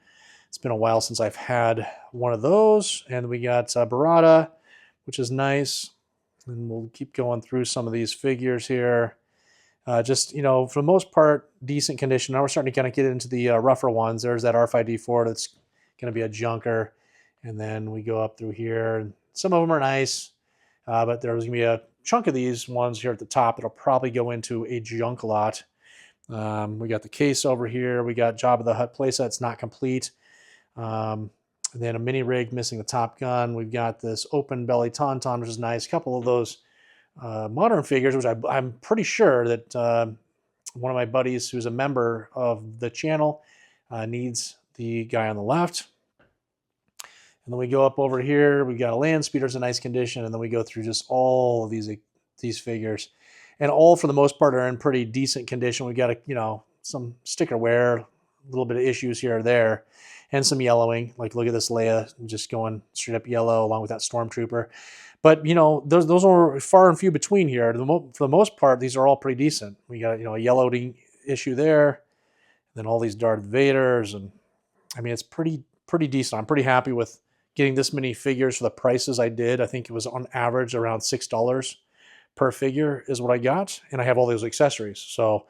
It's been a while since I've had one of those. And we got Barada, which is nice. And we'll keep going through some of these figures here. Just, you know, for the most part, decent condition. Now we're starting to kind of get into the rougher ones. There's that R5D4 that's going to be a junker. And then we go up through here. And some of them are nice, but there's going to be a chunk of these ones here at the top that'll probably go into a junk lot. We got the case over here. We got Jabba the Hutt playset. It's not complete. And then a mini rig missing the top gun. We've got this open belly tauntaun, which is nice. A couple of those modern figures, which I'm pretty sure that one of my buddies who's a member of the channel needs the guy on the left. And then we go up over here. We got a land speeder's in nice condition. And then we go through just all of these figures. And all, for the most part, are in pretty decent condition. We've got, some sticker wear, a little bit of issues here or there, and some yellowing. Like, look at this Leia just going straight up yellow along with that Stormtrooper. But, those are far and few between here. For the most part, these are all pretty decent. We got, a yellowing issue there. And then all these Darth Vaders. And, I mean, it's pretty decent. I'm pretty happy with getting this many figures for the prices I did. I think it was on average around $6 per figure is what I got, and I have all those accessories. So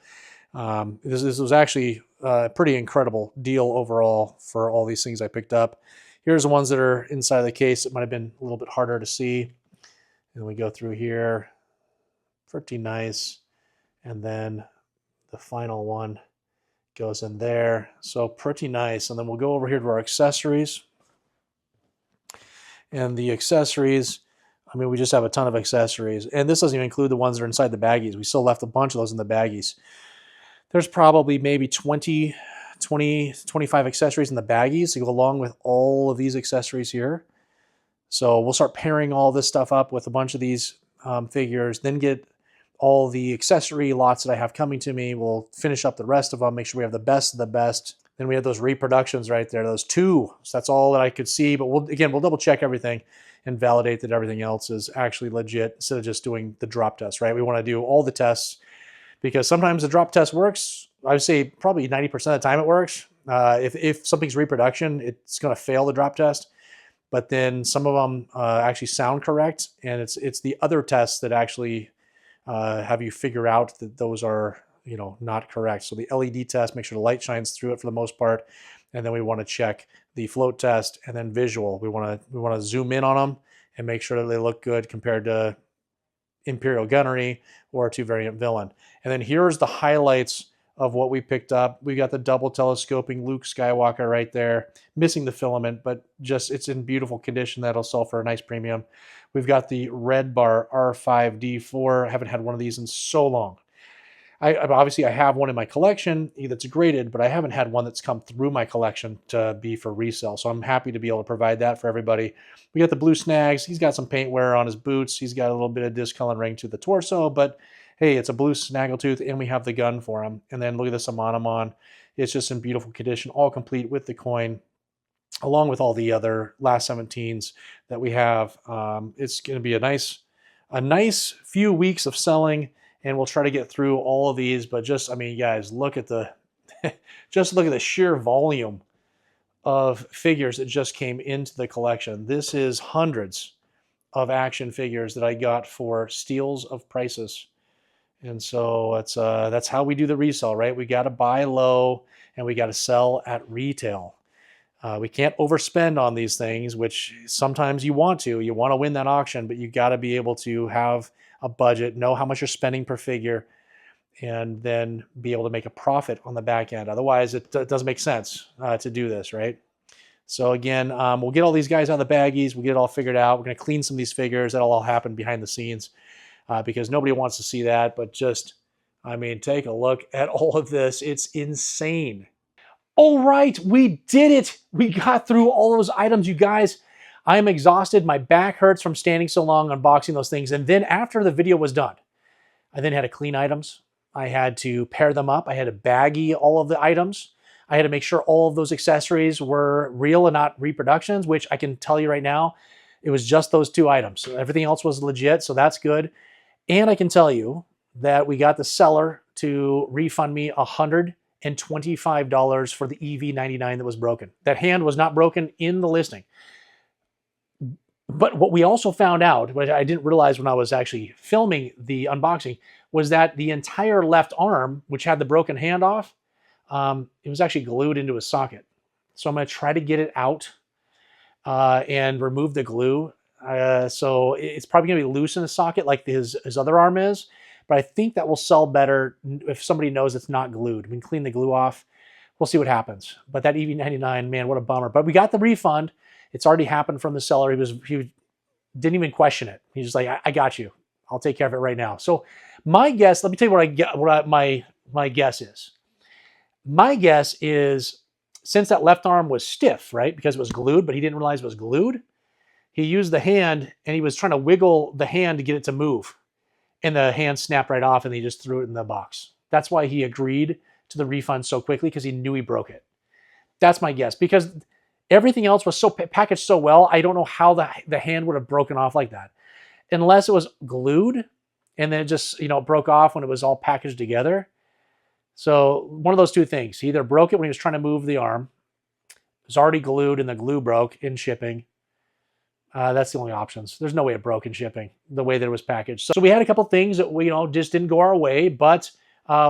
this was actually a pretty incredible deal overall for all these things I picked up. Here's the ones that are inside the case. It might have been a little bit harder to see. And we go through here, pretty nice. And then the final one goes in there. So pretty nice. And then we'll go over here to our accessories. And the accessories, I mean, we just have a ton of accessories. And this doesn't even include the ones that are inside the baggies. We still left a bunch of those in the baggies. There's probably maybe 20, 25 accessories in the baggies to go along with all of these accessories here. So we'll start pairing all this stuff up with a bunch of these figures, then get all the accessory lots that I have coming to me. We'll finish up the rest of them, make sure we have the best of the best. Then we have those reproductions right there, those two. So that's all that I could see. But we'll double check everything and validate that everything else is actually legit instead of just doing the drop test, right? We want to do all the tests because sometimes the drop test works. I would say probably 90% of the time it works. If something's reproduction, it's going to fail the drop test. But then some of them actually sound correct. And it's the other tests that actually have you figure out that those are not correct. So the LED test, make sure the light shines through it for the most part. And then we want to check the float test and then visual. We want to zoom in on them and make sure that they look good compared to Imperial Gunnery or to Variant Villain. And then here's the highlights of what we picked up. We got the double telescoping Luke Skywalker right there, missing the filament, but just it's in beautiful condition. That'll sell for a nice premium. We've got the Red Bar R5D4. I haven't had one of these in so long. Obviously, I have one in my collection that's graded, but I haven't had one that's come through my collection to be for resale. So I'm happy to be able to provide that for everybody. We got the blue Snags. He's got some paint wear on his boots. He's got a little bit of discoloring to the torso, but hey, it's a blue Snaggletooth, and we have the gun for him. And then look at this Amon. It's just in beautiful condition, all complete with the coin, along with all the other last 17s that we have. It's going to be a nice few weeks of selling. And we'll try to get through all of these, but just, I mean, guys, look at the, just look at the sheer volume of figures that just came into the collection. This is hundreds of action figures that I got for steals of prices. And so that's how we do the resell, right? We got to buy low and we got to sell at retail. We can't overspend on these things, which sometimes you want to win that auction, but you got to be able to have a budget, know how much you're spending per figure, and then be able to make a profit on the back end. Otherwise, it doesn't make sense to do this, right? So again, we'll get all these guys out of the baggies. We'll get it all figured out. We're going to clean some of these figures. That'll all happen behind the scenes because nobody wants to see that. But just, I mean, take a look at all of this. It's insane. All right, we did it. We got through all those items, you guys. I am exhausted. My back hurts from standing so long unboxing those things. And then after the video was done, I then had to clean items. I had to pair them up. I had to baggie all of the items. I had to make sure all of those accessories were real and not reproductions, which I can tell you right now, it was just those 2 items. So everything else was legit, so that's good. And I can tell you that we got the seller to refund me $125 for the EV99 that was broken. That hand was not broken in the listing. But what we also found out, which I didn't realize when I was actually filming the unboxing, was that the entire left arm, which had the broken hand off, it was actually glued into a socket. So I'm going to try to get it out and remove the glue. So it's probably going to be loose in the socket like his other arm is. But I think that will sell better if somebody knows it's not glued. We can clean the glue off. We'll see what happens. But that EV99, man, what a bummer. But we got the refund. It's already happened from the seller. He didn't even question it. He's just like, I got you. I'll take care of it right now. So my guess, let me tell you my guess is. My guess is, since that left arm was stiff, right, because it was glued, but he didn't realize it was glued, he used the hand and he was trying to wiggle the hand to get it to move. And the hand snapped right off and he just threw it in the box. That's why he agreed to the refund so quickly, because he knew he broke it. That's my guess, because everything else was so packaged so well, I don't know how the hand would have broken off like that. Unless it was glued and then it just, broke off when it was all packaged together. So one of those 2 things. He either broke it when he was trying to move the arm. It was already glued and the glue broke in shipping. That's the only options. There's no way it broke in shipping the way that it was packaged. So we had a couple things that we, just didn't go our way, but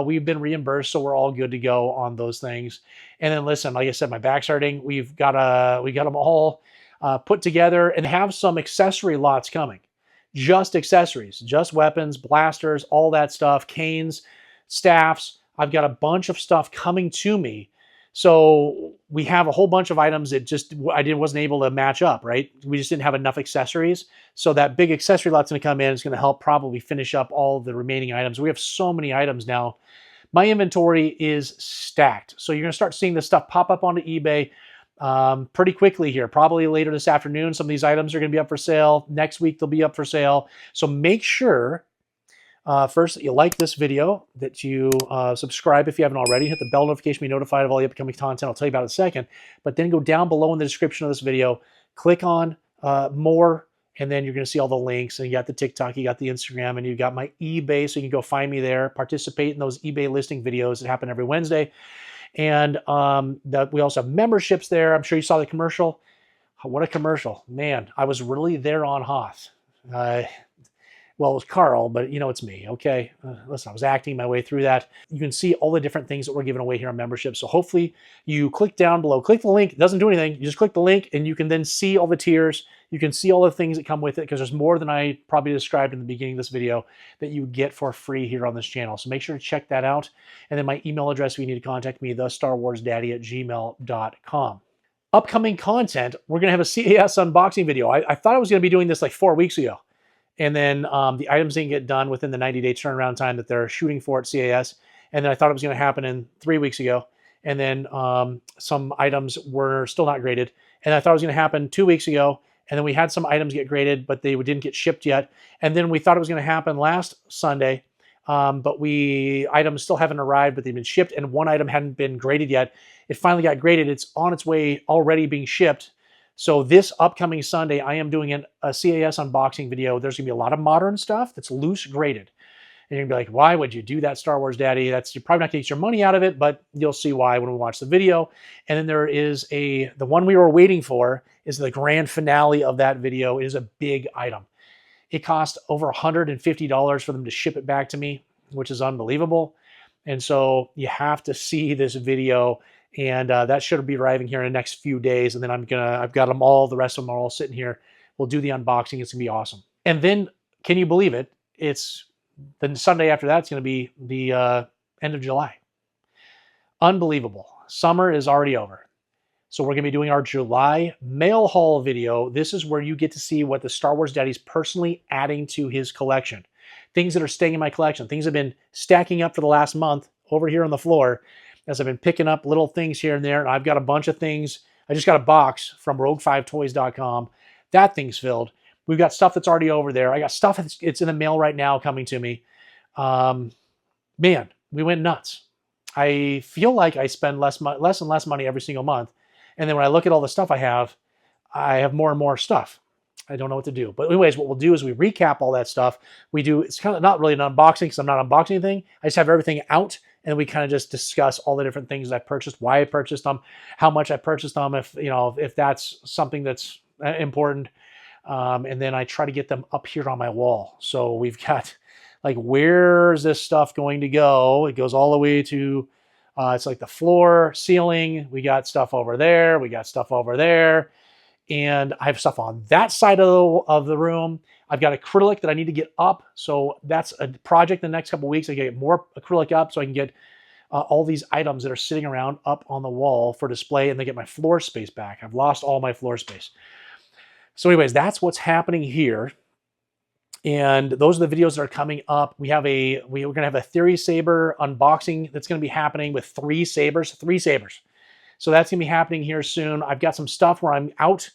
we've been reimbursed, so we're all good to go on those things. And then listen, like I said, my back starting, we got them all put together and have some accessory lots coming. Just accessories, just weapons, blasters, all that stuff, canes, staffs. I've got a bunch of stuff coming to me. So we have a whole bunch of items that I wasn't able to match up, right? We just didn't have enough accessories. So that big accessory lot's going to come in. It's going to help probably finish up all the remaining items. We have so many items now. My inventory is stacked. So you're going to start seeing this stuff pop up onto eBay pretty quickly here. Probably later this afternoon, some of these items are going to be up for sale. Next week, they'll be up for sale. So make sure first, that you like this video, that you subscribe if you haven't already, hit the bell notification to be notified of all the upcoming content. I'll tell you about it in a second. But then go down below in the description of this video, click on more, and then you're going to see all the links. And you got the TikTok, you got the Instagram, and you got my eBay, so you can go find me there, participate in those eBay listing videos that happen every Wednesday. And we also have memberships there. I'm sure you saw the commercial. What a commercial. Man, I was really there on Hoth. Well, it was Carl, but it's me, okay? Listen, I was acting my way through that. You can see all the different things that we're giving away here on membership. So hopefully you click down below, click the link. It doesn't do anything. You just click the link and you can then see all the tiers. You can see all the things that come with it, because there's more than I probably described in the beginning of this video that you get for free here on this channel. So make sure to check that out. And then my email address, if you need to contact me, thestarwarsdaddy@gmail.com. Upcoming content, we're going to have a CAS unboxing video. I thought I was going to be doing this like 4 weeks ago. And then the items didn't get done within the 90-day turnaround time that they're shooting for at CAS. And then I thought it was going to happen in 3 weeks ago. And then some items were still not graded. And I thought it was going to happen 2 weeks ago. And then we had some items get graded, but they didn't get shipped yet. And then we thought it was going to happen last Sunday. But items still haven't arrived, but they've been shipped. And one item hadn't been graded yet. It finally got graded. It's on its way, already being shipped. So this upcoming Sunday, I am doing a CAS unboxing video. There's going to be a lot of modern stuff that's loose graded. And you're going to be like, why would you do that, Star Wars Daddy? You're probably not going to get your money out of it, but you'll see why when we watch the video. And then there is the one we were waiting for is the grand finale of that video. It is a big item. It cost over $150 for them to ship it back to me, which is unbelievable. And so you have to see this video. And that should be arriving here in the next few days. And then I've got them all. The rest of them are all sitting here. We'll do the unboxing. It's going to be awesome. And then, can you believe it? It's the Sunday after that. It's going to be the end of July. Unbelievable. Summer is already over. So we're going to be doing our July mail haul video. This is where you get to see what the Star Wars Daddy's personally adding to his collection. Things that are staying in my collection. Things that have been stacking up for the last month over here on the floor, as I've been picking up little things here and there. And I've got a bunch of things. I just got a box from rogue5toys.com. That thing's filled. We've got stuff that's already over there. I got stuff that's in the mail right now coming to me. Man, we went nuts. I feel like I spend less and less money every single month. And then when I look at all the stuff I have more and more stuff. I don't know what to do. But anyways, what we'll do is we recap all that stuff. It's kind of not really an unboxing because I'm not unboxing anything. I just have everything out and we kind of just discuss all the different things I purchased, why I purchased them, how much I purchased them, if that's something that's important. And then I try to get them up here on my wall. So we've got like, where's this stuff going to go? It goes all the way to, it's like the floor, ceiling. We got stuff over there. We got stuff over there. And I have stuff on that side of the room. I've got acrylic that I need to get up. So that's a project in the next couple of weeks. I get more acrylic up so I can get all these items that are sitting around up on the wall for display and then get my floor space back. I've lost all my floor space. So anyways, that's what's happening here. And those are the videos that are coming up. We're going to have a Theory Saber unboxing that's going to be happening with three sabers. So that's going to be happening here soon. I've got some stuff where I'm out.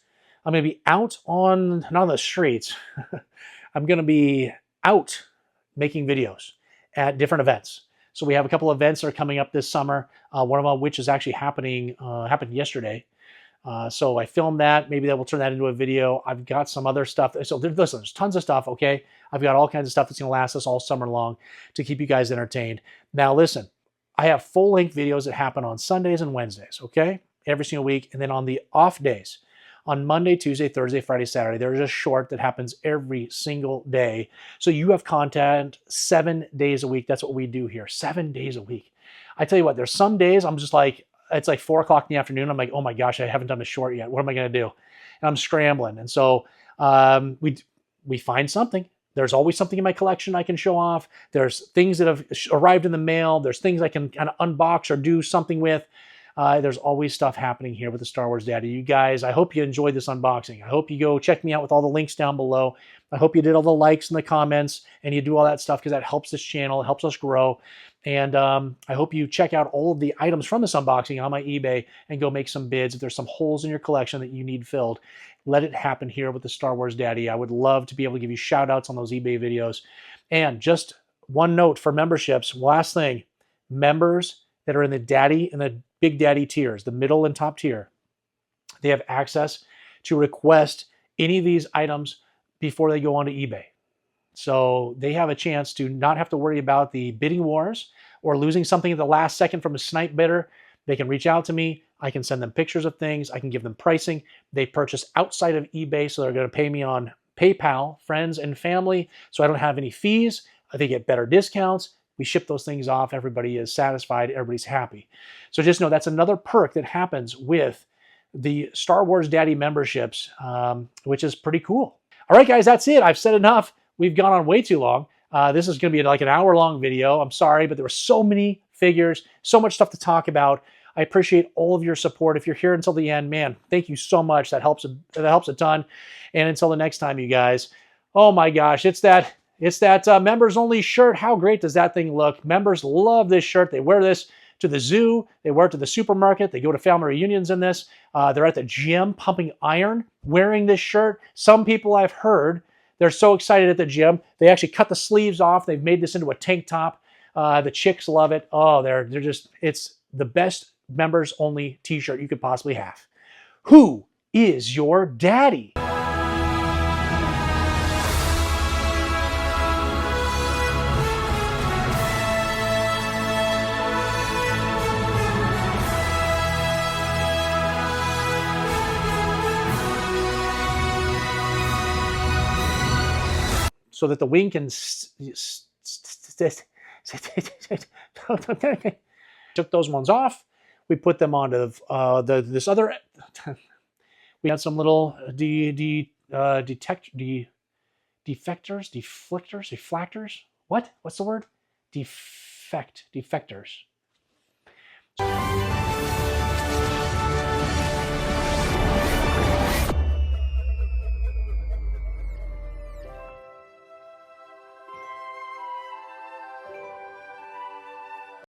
I'm going to be out not on the streets. I'm going to be out making videos at different events. So we have a couple of events that are coming up this summer. One of them, which is actually happened yesterday. So I filmed that. Maybe that will turn that into a video. I've got some other stuff. So listen, there's tons of stuff, okay? I've got all kinds of stuff that's going to last us all summer long to keep you guys entertained. Now listen, I have full-length videos that happen on Sundays and Wednesdays, okay? Every single week. And then on the off days, on Monday, Tuesday, Thursday, Friday, Saturday, there's a short that happens every single day. So you have content 7 days a week. That's what we do here, 7 days a week. I tell you what, there's some days I'm just like, it's like 4 o'clock in the afternoon. I'm like, oh my gosh, I haven't done a short yet. What am I going to do? And I'm scrambling. And so we find something. There's always something in my collection I can show off. There's things that have arrived in the mail. There's things I can kind of unbox or do something with. There's always stuff happening here with the Star Wars Daddy. You guys, I hope you enjoyed this unboxing. I hope you go check me out with all the links down below. I hope you did all the likes and the comments and you do all that stuff because that helps this channel. It helps us grow. And I hope you check out all of the items from this unboxing on my eBay and go make some bids. If there's some holes in your collection that you need filled, let it happen here with the Star Wars Daddy. I would love to be able to give you shout outs on those eBay videos. And just one note for memberships, last thing, members that are in the Daddy and the Big Daddy tiers, the middle and top tier, they have access to request any of these items before they go onto eBay. So they have a chance to not have to worry about the bidding wars or losing something at the last second from a snipe bidder. They can reach out to me. I can send them pictures of things. I can give them pricing. They purchase outside of eBay, so they're going to pay me on PayPal, friends and family, so I don't have any fees. They get better discounts. We ship those things off. Everybody is satisfied. Everybody's happy. So just know that's another perk that happens with the Star Wars Daddy memberships, which is pretty cool. All right, guys, that's it. I've said enough. We've gone on way too long. This is going to be like an hour-long video. I'm sorry, but there were so many figures, so much stuff to talk about. I appreciate all of your support. If you're here until the end, man, thank you so much. That helps a ton. And until the next time, you guys, oh my gosh, it's that members only shirt. How great does that thing look? Members love this shirt. They wear this to the zoo. They wear it to the supermarket. They go to family reunions in this. They're at the gym pumping iron wearing this shirt. Some people I've heard, they're so excited at the gym. They actually cut the sleeves off. They've made this into a tank top. The chicks love it. Oh, it's the best members only t-shirt you could possibly have. Who is your daddy? So that the wing can took those ones off. We put them onto this other. We had some little deflectors. What's the word? Defectors.